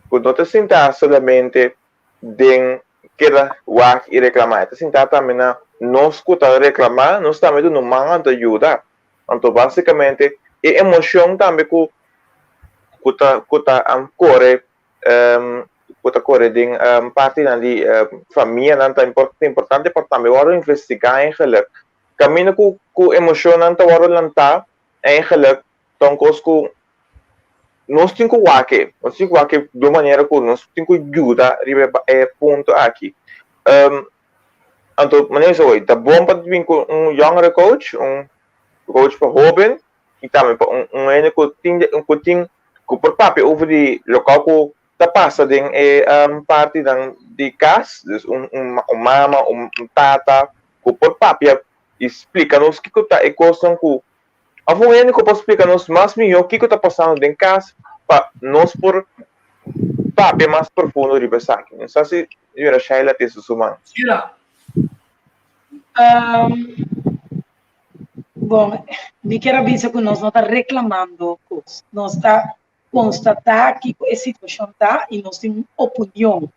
que não te sinta solamente den queda wak e reclamar te sinta também na nós escutar reclamar nós também não manga de ajuda então basicamente e emoção também que corre de parte da família não tá importante para também agora investigar eigenlijk caminho com emoção não tá agora lançar eigenlijk então coisas nós temos que de maneira que nós temos que ajudar ponto aqui então maneira isso tá bom para vir com younger coach coach para jovem e também que tem que por papel over de local que tá passa de parte de casa mama tata que por papel explica-nos que tá é coisa que a voz que pode explicar-nos mais melhor o que está passando em casa para nós por papel mais profundo de pensar não sei se eu era Sheila te sumando bom, me quero dizer que nós não está reclamando coisas, nós está constatar que a situação está e nós temos opinião.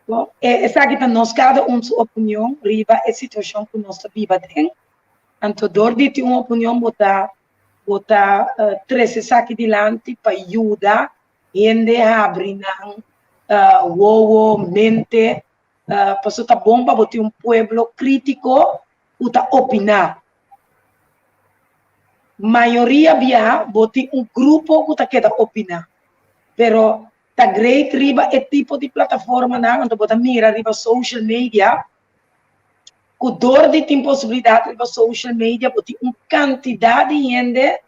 Bom, essa aqui nós cada sua opinião riba a situação que nós está vivendo. Então, dor de ter uma opinião botar trazer isso aqui dilante para ajudar gente a abrir mente para tá bom para botar pueblo crítico uta opinar. Maioria via boti grupo que tá queda opinar. Pero tá great riba e tipo de plataforma na onde bota mira riba social media. Com dor de tem possibilidade riba social media boti quantidade de gente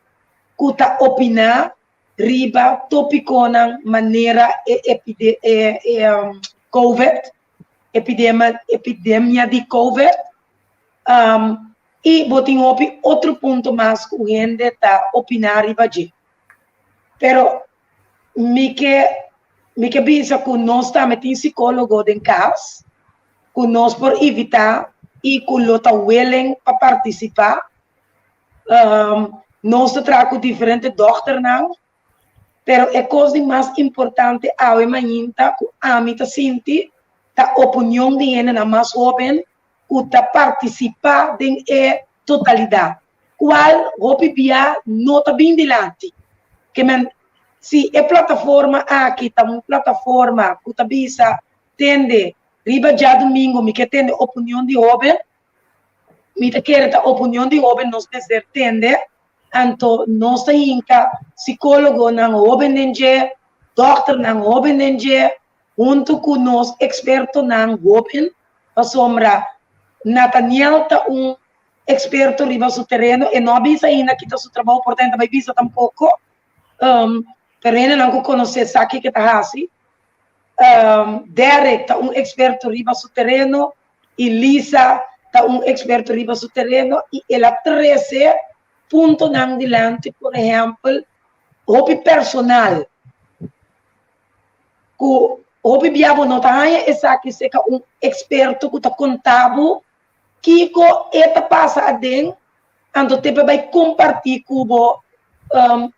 que tá opinar riba tópico na maneira COVID, epidemia de COVID. E botem outro ponto mais que o gente está opinar e vai. Pero me que pensa que nós estamos tendo psicólogo em casa, que nós por evitar e que nós está willing para participar. Nós trazemos diferentes doutores não, pero é coisa mais importante a manhã que a mim está sentindo a opinião de gente na mais jovem uta participar em totalidade. Qual opinião não está bem dilante? Que se a plataforma aqui está uma plataforma que está bisa tende riba já domingo me que tende opinião de jovem, me quer a opinião de jovem nós deser tende, então nós temos psicólogo não jovem nenje, doutor não jovem nenje, junto com nós experto não jovem, para sombra Nathaniel está experto riba su terreno e não avisa ainda que está seu trabalho, portanto vai visa tampouco. Pero ele não conhece sabe que está assim. Derek está experto riba su terreno e Lisa está experto riba su terreno e ela 13 pontos não dilante, por exemplo, hobby personal. Hobby biabo não está aí, essa que seja experto que está contábil Kiko eta passa a den, ando tempo vai compartilhar cubo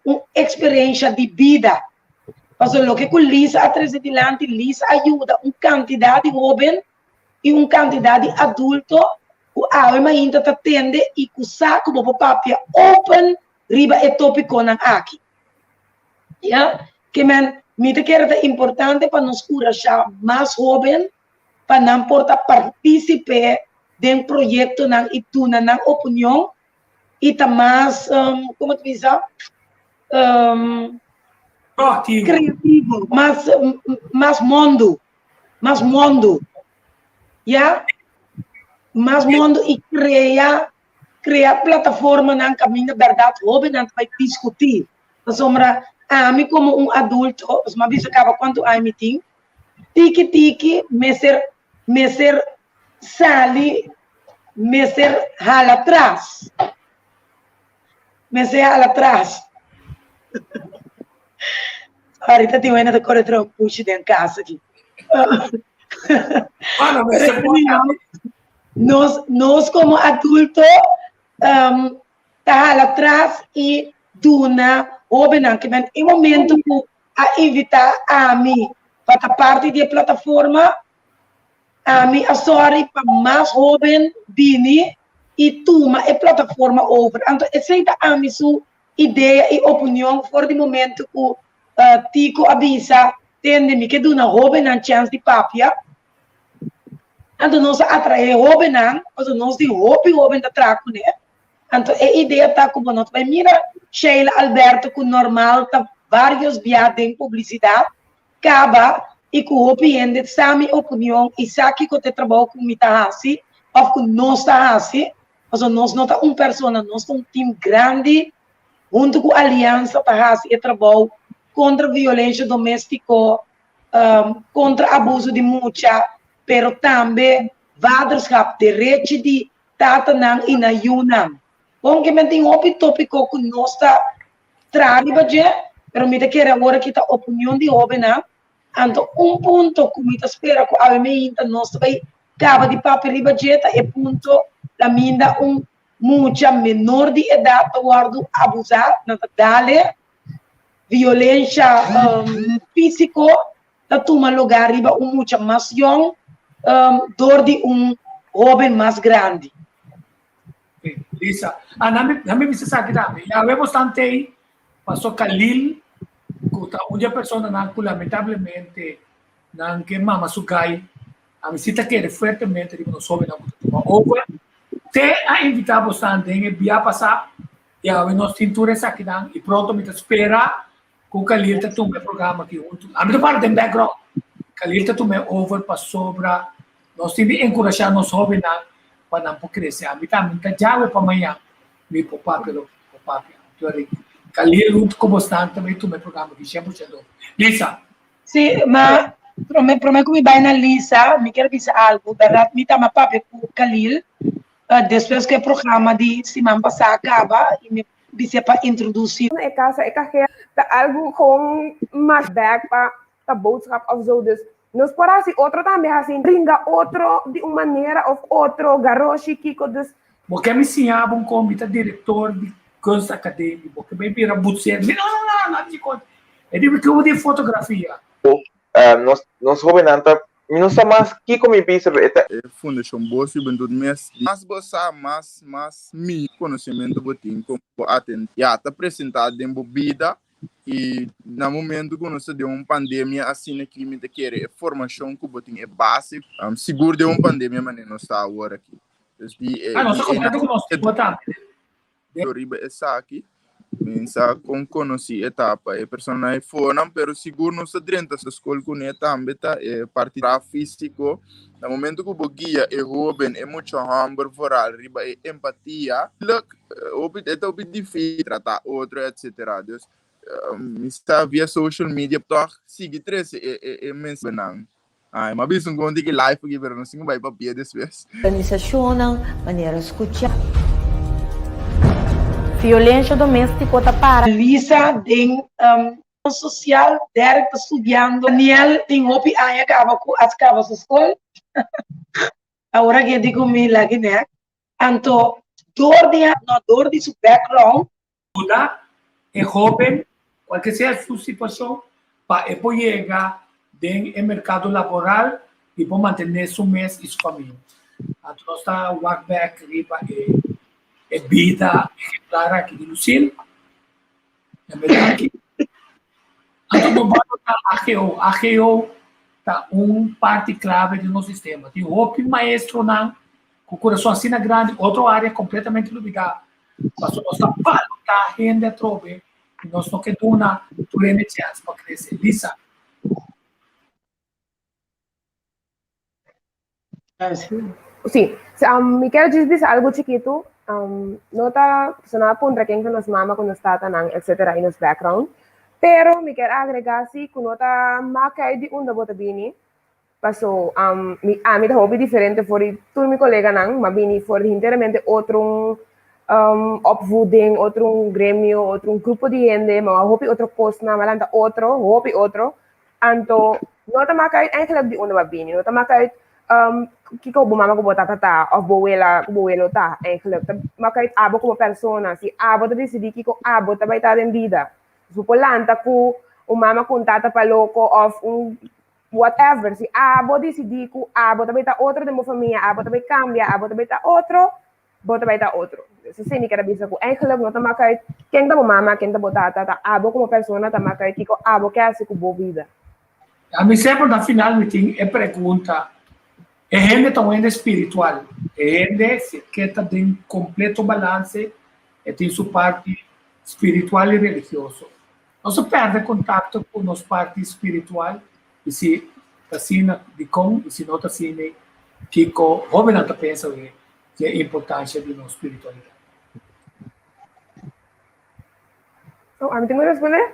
uma experiência de vida. Mas o que com Lisa atrás adiante, Lisa ajuda quantidade de jovem e quantidade de adulto, o alma ainda tá tende e o saco do papel open riba é tópico nan aqui. Ja, que me te quero é importante para nos encorajar mais jovem para não portar participar de um projeto nan ituna nan opinião e tá mais como tu diz criativo, mais mundo, yeah? Mais mundo e criar plataforma na caminho da verdade, jovem não vai discutir. Sombra, a mim como adulto, uma vez acaba quando a mim tem, tiki, me ser sali, me ser hala atrás. Ahorita tenho ainda de correr um push dentro de casa aqui. Nós como adulto tá lá atrás e duna jovem que vem em momento a invitar a mim para parte da plataforma a mim a sorry para mais jovem bini e toma a plataforma over então aceita a mim sua ideia e opinião for de momento que Tico avisa tende-me que duna jovem a chance de papia. Então, nós atraímos jovem, então nós de jovem da traco, né? Então, a ideia está como nós vai mira Sheila Alberto com normal tá vários viagens em publicidade, acaba e com o cliente sabe opinião e sabe que o trabalho com me tá assim, ou com nós tá assim, então nós não tá pessoa, nós um time grande, junto com a aliança tá assim e trabalho contra violência doméstica, contra abuso de mulher. Pero também vaderschap, direito de tatanang e na yunang. Bom, que me tem tópico que nós está trabalhando, pero me quer agora que a opinião de jovem, então ponto que me espera que a mim nós vai acaba de papel ribajeta e ponto la minda mucha menor de idade guardo abusar, na dale violência físico, da toma lugar riba mucha mais young dor de jovem mais grande. Lisa, nami bisa sakit kami. Yawe bastante pasó Khalil, una persona que lamentablemente que mama sugay, a visita que fuertemente digo nos jóvenes over. Te ha invitado bastante en via pasar, yawe nos cintura sakit y pronto me espera com Khalil te tume programa aqui junto. A minha parte em background. Khalil te tume over para sobra. Nós temos que encorajar nos jovens para não crescer. A mim também tá já para amanhã. Me popar pelo popar. Khalil junto com bastante também tume programa aqui 100%. Lisa. Sim, mas prometo que me vai na Lisa. Me quero dizer algo. Verdade, me tá papo com Khalil. Depois que o programa de semana passada acaba e me bisa para introduzir. É que algo com mais back para a boodschap of zo. Dus nos por assim outro também assim brinca outro de uma maneira ou outro garoshi kiko dus. Porque me ensinava convite diretor de curso acadêmico, porque me vira butser. Não de conta. É de que eu de fotografia. Nós jovens não está mais que como pisa Fundação Bolsa Juventude mais bossa mais mi conhecimento botim como atender já está apresentado em bebida e no momento que nós temos pandemia assim que me quer formação que botim é básico seguro de pandemia mas não está agora aqui nós comprando com nós importante riba essa aqui mensa com conheci etapa e personagem foram pero seguro não se drenta da escola com também tá parte físico no momento que o guia é jovem é muito humor foral riba é empatia look é um difícil tratar outro etc. Deus está via social media para seguir três é mensagenang mas bis um conti que live aqui pero não sei vai para pia depois organização maneira escutar violência doméstica tá para Lisa tem social Derek está estudando Daniel tem hobby acaba com as cabas da escola agora que digo me lagi né Anto, door de su background. Muda é jovem, qualquer seja a sua situação, para chegar dentro do mercado laboral e para manter seu mês e sua família. Então, nós estamos work back riba e vida exemplar aqui de Lucille. É verdade. Então, no banco da AGO está parte clave do nosso sistema. Tem outro maestro não, com o coração assim grande, outra área completamente ligada. Mas nós estamos para a renda trove e nós não queremos uma chance para crescer. Lisa. Sí, me quiero decir algo chiquito. No está sonando punta que nos mama cuando está tan etcétera en los background, pero me quiero agregar si cuando está más que de una bota bini, pasó mi hobby diferente por tu mi colega nang, ma bini for enteramente otro opvoeding, otro gremio, otro grupo de gente, ma hobby otro cosa, ma lanta otro, hobby otro, anto no está más que eigenlijk de una bini, no está más que kiko bumama ko bota tata of buwelo ta eigenlijk makait abo como persona si abo ta decidi kiko abo ta baita den vida supolanta ku umama kun tata paloko of whatever si abo decidi ku abo ta baita otro de mo familia abo ta baita cambia abo ta baita otro bota baita otro so se ni kara bisa ku eigenlijk no ta makait ken ta mama ken ta bota tata abo como persona ta makait kiko abo que hace ku bo vida a mim sempre na final me tem pergunta. É gente também espiritual, é gente que está em completo balance e tem sua parte espiritual e religiosa. Não se perde contato com nossa parte espiritual e se está assim de com e se não está assim que o jovem não pensa que é a importância de nossa espiritualidade. A mí tengo que responder.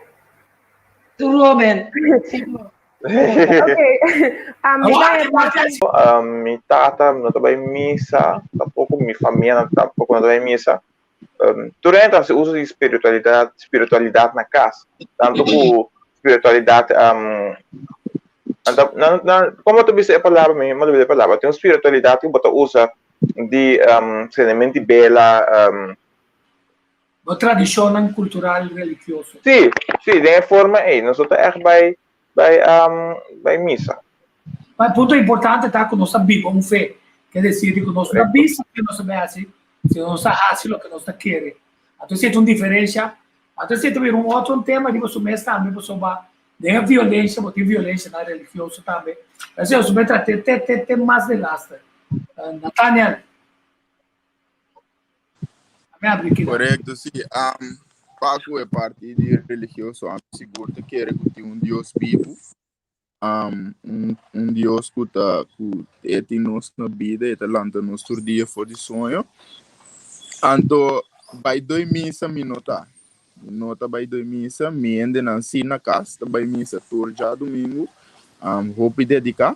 Tú, Robin. Okay. Mi tata não trabalha em missa, tampouco minha família tampouco não trabalha em missa. Durante se uso de espiritualidade na casa, tanto com espiritualidade, como tu disse a palavra, tem uma espiritualidade que você usa de semente bela. Uma tradição cultural religiosa. Sim, de forma aí, nós estamos echt by missa. Mas o ponto importante está com nossa Bíblia, fé. Quer dizer, que nós na Bíblia, que nós sabemos, se nós fazemos o que nós queremos. Então, se tem uma diferença, então, se tem outro tema, de você mesmo também, você vai ter a violência, tem violência na religiosa também. Mas eu vou ter mais de lasta. Nathaniel. Correto, sim. Paco é parte de religioso, seguro que quer que um Deus vivo, Deus que tem nossa vida e talanta nosso dia for de sonho. Então, vai dormir essa minuta vai dormir essa, me ainda não sei na casa, vai missa todo já domingo, vou dedicar,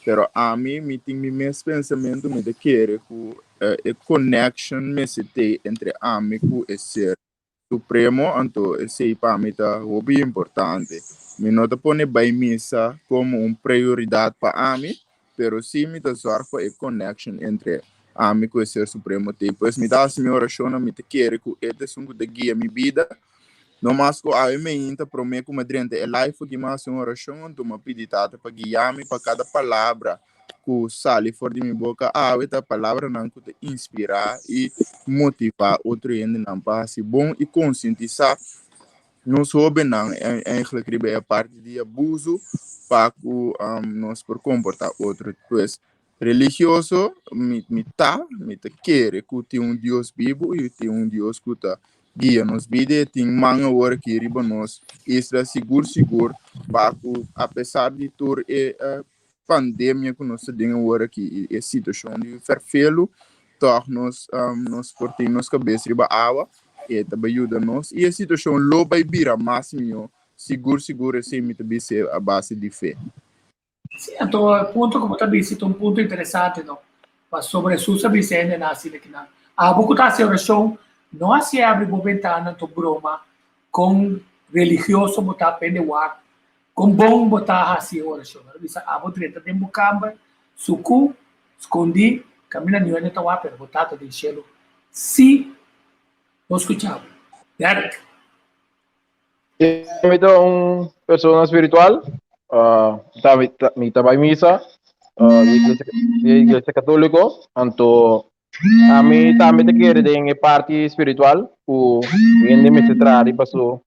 pero a mim me tem meus pensamentos, me de querer que a connection me se tem entre a mim e ser supremo, então esse para mim tá hobby importante. Me nota pone by missa como prioridade para mim, pero sim me dá sorte a connection entre a mim e o ser supremo. Depois me dá a minha oração, me te quer que este sungo de guia minha vida. Não mais que a mim ainda prometo que durante a life que mais uma oração, então me pedi tata para guiar-me para cada palavra que sai fora de minha boca, essa palavra não te inspirar e motivar outro ainda não passe bom e conscientizar nós soube não eigenlijk é a parte de abuso para que nós por comportar outro pois religioso me quer que tem um Deus vivo e tem um Deus que tá guia nos vida tem manga hora que riba nós está seguro para que apesar de tudo pandemia que nós temos agora aqui é situação de ferfelo então nós portamos nossa cabeça riba água e também ajuda nós e a situação logo vai virar máximo seguro assim me também ser a base de fé. Sim, então o ponto como também é um ponto interessante não mas sobre Jesus Vicente nasce aqui na a pouco tá se oração não se abre uma ventana to broma com religioso botar pende war com bom botar assim oração bisa abo treta de bucamba suku escondi Camina ni wani tawa perguntato del cielo. Sí, lo escuchaba. Derek. Eu sou pessoa espiritual, me trabalho em missa, de igreja católica, então a mim também te quero em parte espiritual, o ainda me se traz para sua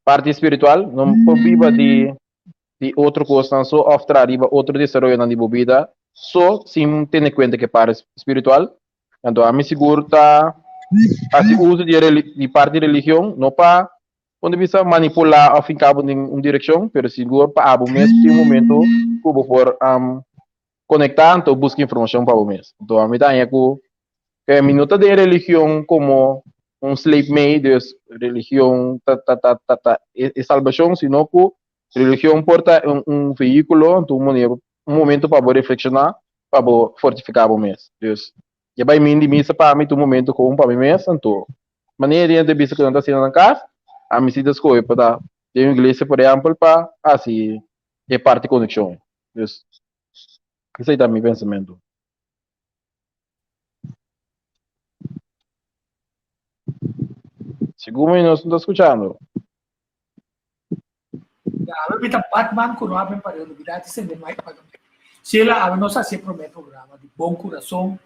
parte espiritual, não por viva de outra coisa, só ofertar outro desenvolvimento na vida, só sem ter em conta que parte espiritual, então a mim seguro tá assim uso de parte de religião, não para onde bisa manipular ao fim cabo em uma direção, pero seguro para abo mesmo tem um momento que vou for conectar, então buscar informação para o mesmo. Então a mim tá aí que a minuta de religião como slave made, religião é salvação, sino que religião porta veículo, então um momento para reflexionar, para fortificar o mesmo. Então, já vai me missa para mim um momento com para mim mesmo, então maneira de bisa que não está sendo na casa, a mim se descobre para ter uma igreja, por exemplo, para assim é parte de conexão. Então, esse é o meu pensamento. Segundo me não está escutando. A mim tá Batman com o abre para a novidade sem demais pagamento. Sheila, a nós assim promete programa de bom coração,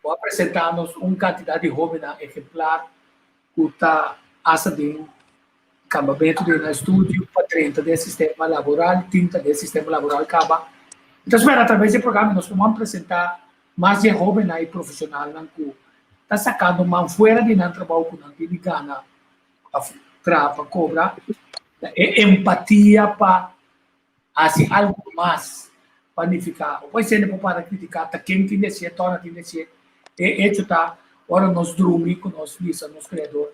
vou apresentar-nos quantidade de jovens exemplar que está ascendendo acabamento do estúdio para 30 do sistema laboral, 30 do sistema laboral acaba. Então, através do programa, nós vamos apresentar mais de jovens e profissionais que está sacando mão fora de não trabalho com não tem gana para cobrar, empatia para assim algo mais planificar. Depois você não pode criticar, tá quem tem de ser, torna tem de ser. E isso tá, ora nós dormimos com nós lisa, nós criador,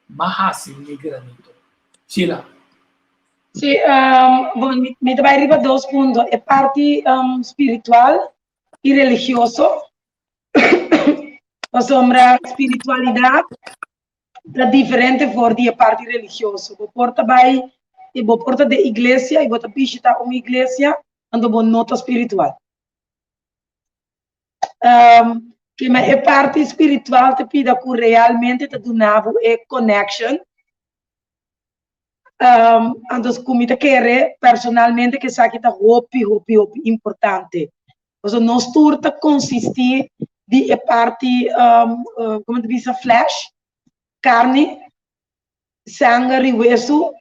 mas assim de granito. Sheila. Sì, mi vai arrivare a due punti, è parte spiritual e religioso. Sombra spiritualidade da diferente forma de parte religioso. Vou porta vai e vou porta de igreja e vou visitar uma igreja onde vou nota espiritual. Que é parte espiritual te pida que realmente te donava é connection. Antes comida querer personalmente que sabe que hopi importante. Então nós turta consistir de parte como te diz flesh, carne, sangue e hueso,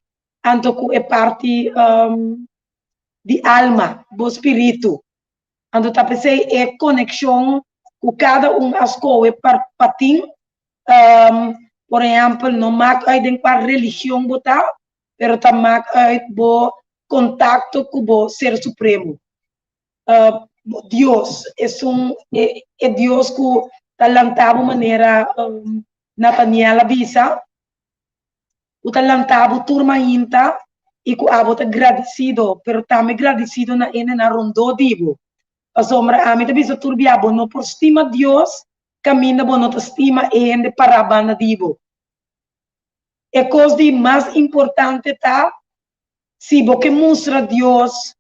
anto que é parte de alma, do espírito. Anto tá pensei é conexão com cada as coisas patim. Por exemplo, não marca aí dentro da religião botar, pero também bo contato com o ser supremo. Deus é Deus que talantava maneira Nathaniel avisa, o talantava turma inta e que abo agradecido, pero também agradecido na rondou dibo. A sombra a mim avisa turbiabo não por estima Deus, caminha bo não estima e para banda dibo. É coisa de mais importante tá se você mostra Deus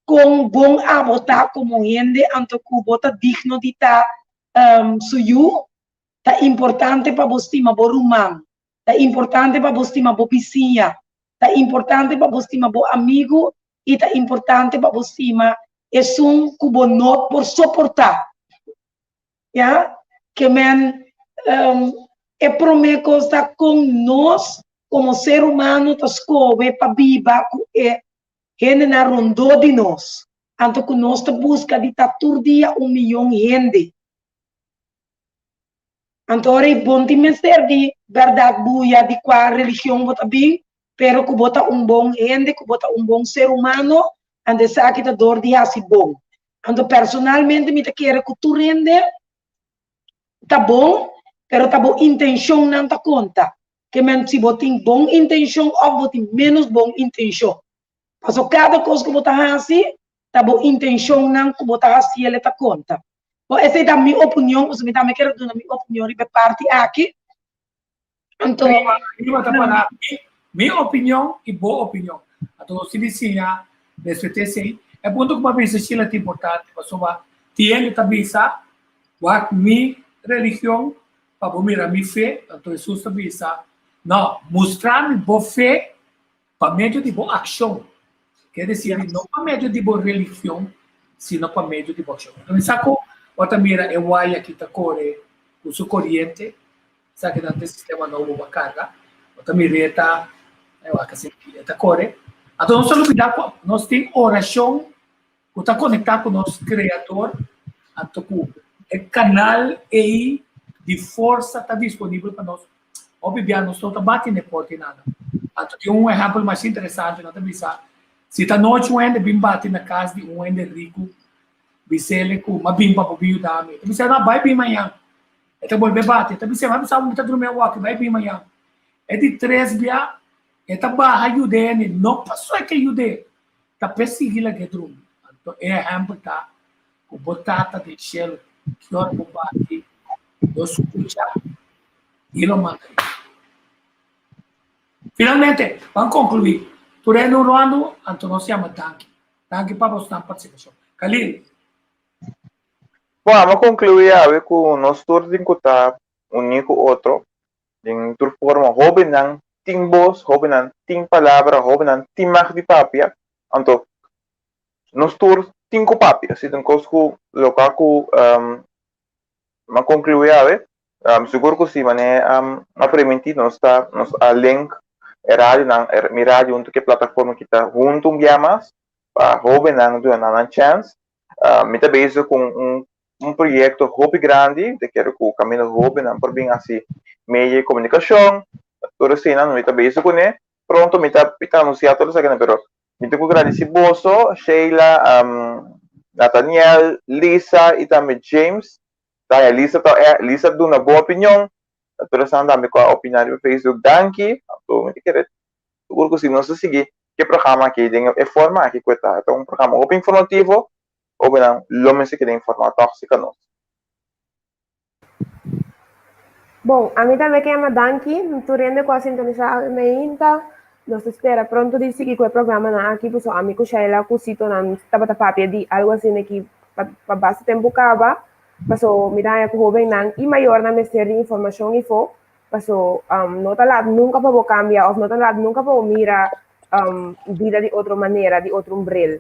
com bom abotar como gente anto que bota digno de tá suyo tá importante para você estima bo rumang tá importante para você estima bo vizinha tá importante para você estima bo amigo e tá importante para você estima é cubo not por suportar já que men é prometo estar com nós como ser humano tá escove para viva é gente na rondou de nós anto que nós tá busca de tá todo dia 1 milhão de gente anto é bom de mencer de verdade buia de qual religião bota bem pero que bota bom gente que bota bom ser humano ande sabe que dor de assim bom anto personalmente me te quero que tu rende tá bom pero tá boa intenção não tá conta que men se botin bom intenção ou botin menos bom intenção passo cada coisa que botar assim tá boa intenção não que botar assim ele tá conta bom essa é a minha opinião você me também quero dar minha opinião de parte aqui então minha opinião e boa opinião então se vizinha respeite-se é bom que uma vez se é importante pessoa tem que avisa Wak mi religião, para bom mirar mi fé, então Jesus também está. Não, mostrar mi boa fé para meio de boa ação. Quer dizer, não para meio de boa religião, sino para meio de boa ação. Então, saco, outra mira é o ai aqui tá corre, o seu corrente, sabe que não tem sistema novo para carga. Outra mira tá, é o assim, tá corre. Então, nós temos nós tem oração, que está conectado com o nosso Criador, então, o canal aí de força está disponível para nós. Obviamente, nós não estamos batendo porta e nada. Então, tem um exemplo mais interessante, não também sabe. Se está noite, um ainda bem bate na casa de um ainda rico, bisele com uma bimba para o bio da amiga. Então, você não vai bem amanhã. Então, volver bater. Então, você vai pensar, muito dormir o que vai bem amanhã. É de 3 dias, é barra ajuda, não passou é que ajuda. Está perseguindo que dorme. Então, é exemplo, tá? Com batata de gelo, que hora o bate, eu escuto, e lo manda. Finalmente, vamos concluir. Turei no Ruando, então nós chamamos Danke. Danke para a participação. Khalil. Bom, vamos concluir a com nós todos em contar único outro, em outra forma, hobenan, tim voz, hobenan, tim palavra, hobenan, tim mar de papia. Então, nós todos 5 papias, então cosco local que vamos concluir a seguro que sim, mas a permitir nós está nós a link rádio não mi rádio untuk que plataforma que está junto mais para jovem não do na chance me tá base com projeto hobby grande de quero que o caminho jovem não por bem assim meio de comunicação tudo assim não me tá base com né pronto me tá anunciado tudo isso aqui pero me tenho que agradecer Bosso, Sheila, Nathaniel, Lisa e também James. Tá, Lisa deu uma boa opinião. Todos também com a opinião do Facebook. Danke. Então, me quero seguro que se nós seguir que programa aqui tem é forma aqui que tá. Então, um programa open informativo ou não, lomem se que informar tóxica nós. Bom, a mim também que é Danke, tu rende com a sintonizar meinta. Nós espera pronto de seguir com o programa na aqui pro seu amigo Sheila Cusito na tabata papia de algo assim que para bastante tempo acaba. Passou mirar com o jovem não e maior na mestre de informação e fo passou não tá lá nunca para cambiar ou não tá lá nunca para mirar vida de outra maneira de outro umbrel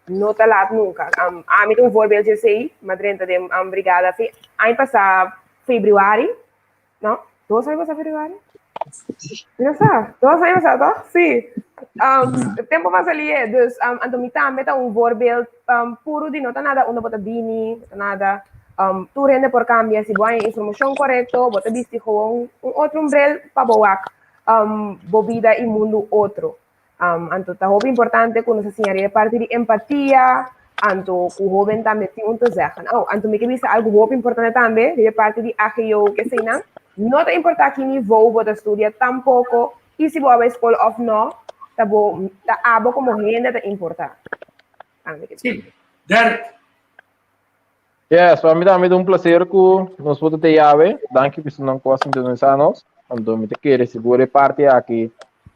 não tá lá nunca a mim um exemplo eu sei madrenta de brigada aí passar fevereiro não 2 anos passar fevereiro não sabe 2 anos passar sim tempo passa ali dus então me tá meta um exemplo puro de não tá nada uma bota bini nada tu rende por cambiar se boa informação correta, bota disti com outro umbrel para boa bobida e mundo outro. Então tá muito importante quando se ensinará parte de empatia, então o jovem também tem um desejo. Então me que visa algo muito importante também, de parte de aquilo que sei não te importa que nível você estuda tampouco e se boa escola ou não, tá bom, tá abo como gente te importa. Sim, Derek. Yes, para mim também é um prazer que nós podemos ter ave. Danke por não posso sintonizar-nos. Então, me quero receber parte aqui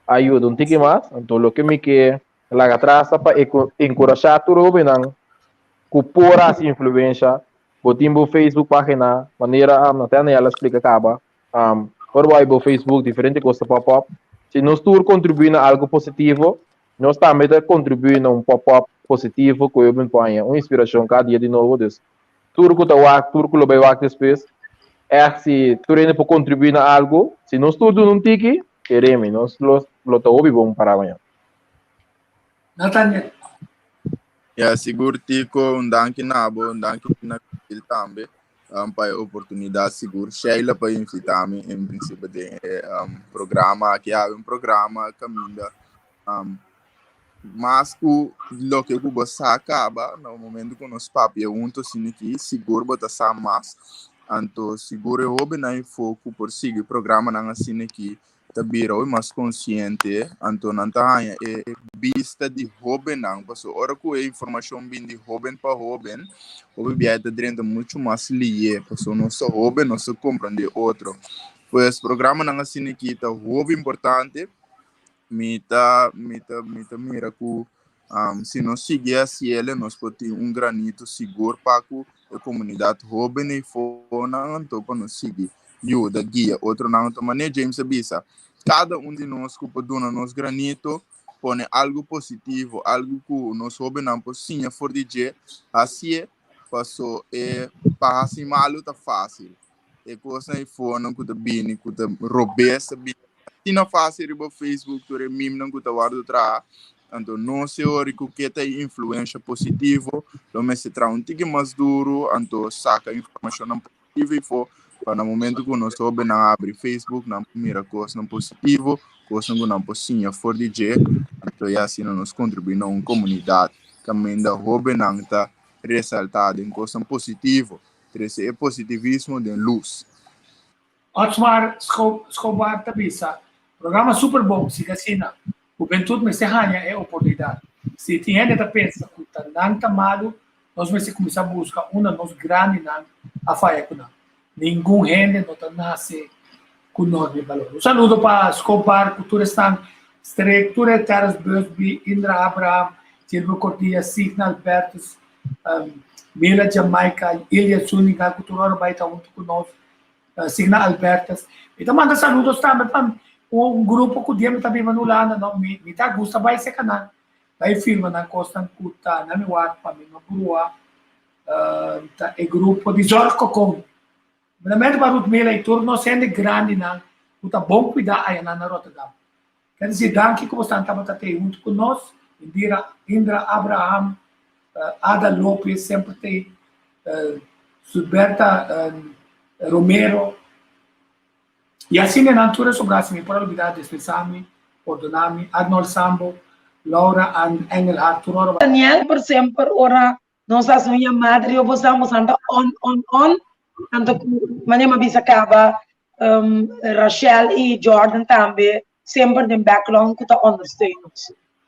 ajuda um pouquinho mais. Então, o que me quer lá atrás para encorajar todo o mundo que por essa influência, botimos o Facebook página, maneira até ela explica acaba. Por o Facebook diferente coisa pop-up. Se nós todos contribuímos a algo positivo, nós também contribuímos a um pop-up positivo que eu ponho uma inspiração cada dia de novo disso. Tudo que lo vai depois é se tu ainda pode contribuir a algo, se nós tudo não tiki, queremos, nós lo tá bom para amanhã. Nathaniel. Seguro tico, danke nabo, danke na ele também, para a oportunidade seguro. Sheila para invitar-me em princípio de programa, que é um programa caminho mas o que você acaba no momento que nós papia juntos assim que seguro botar mais então seguro eu vou na foco por seguir programa não assim que também é mais consciente então não tá é vista de jovem não passou hora que a informação vem de jovem para jovem o bebê está dentro muito mais lié passou nosso jovem nosso compreender outro pois programa não assim que tá muito importante mita mira ku Se nós seguir assim, ele nós podemos ter granito seguro para que a comunidade jovem e fona então para nós seguir. Eu da guia, outro não, então maneira James Abisa. Cada de nós que pode dar nosso granito, põe algo positivo, algo que nós jovem não podemos for DJ, assim passou para assim malo tá fácil. E coisa aí fona que tá bem, que tá robesta bem. Se não fácil riba Facebook, tu mim não que tá guardo tra. Então, não se ori que tem influência positiva, não me se traz tique mais duro, então saca informação não positiva e for para o momento que nós soube não abre Facebook, não mira coisa não positivo, coisa que não possível for DJ, então é assim nós contribuímos a uma comunidade que ainda houve não está ressaltada em coisa positiva, esse positivismo de luz. Otmar Escobar Tabisa, programa super bom, se assina. Juventude me se ganha é oportunidade. Se tem gente que pensa que está malo, nós vamos começar a buscar uma nós grande a fazer com nós. Nenhum gente não está nasce com nós de valor. Um saludo para Escobar, Cultura Estão, Estrutura Terras Busby, Indra Abraham, Silvio Cortia, Signa Albertos, Mila Jamaica, Ilha Zúñiga, Cultura Urbana está junto conosco, Signa Albertas. Então manda saludos também para grupo que dia também manulana, não me tá gusta vai ser canal, vai filma na costa cuta na meu ar para mim na burua, tá é grupo de Zorco com, na mente para o meu leitor não sendo grande na, cuta bom cuidar aí na Rotterdam. Quer dizer, danke que você estava até junto conosco, Indra Abraham, Ada Lopes sempre tem, Suberta Romero. E assim na altura sobrasse-me para olvidar despeçar-me, perdonar-me, Arnold Sambo, Laura Engelhardt, Turoro. Daniel, por sempre, ora, nós as minha madre, eu vou anda on, ando manhã me bisa acaba, Rachel e Jordan também, sempre no background que tá understand.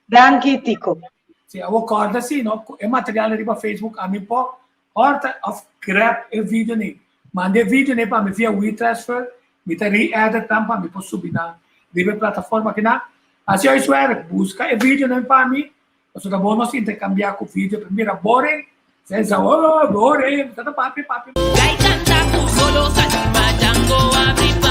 Danke, Tico. Sim, eu acordo assim, não, é material ali para Facebook, a mim pô, horta of grab e vídeo nem, mandei vídeo nem para me via WeTransfer. Me teria edit tampa me posso subir na plataforma que na assim eu espero busca e vídeo não para mim você tá bom nós intercambiar com vídeo primeiro boring senza boring tá papi Gai canta tu solo, Satima Django,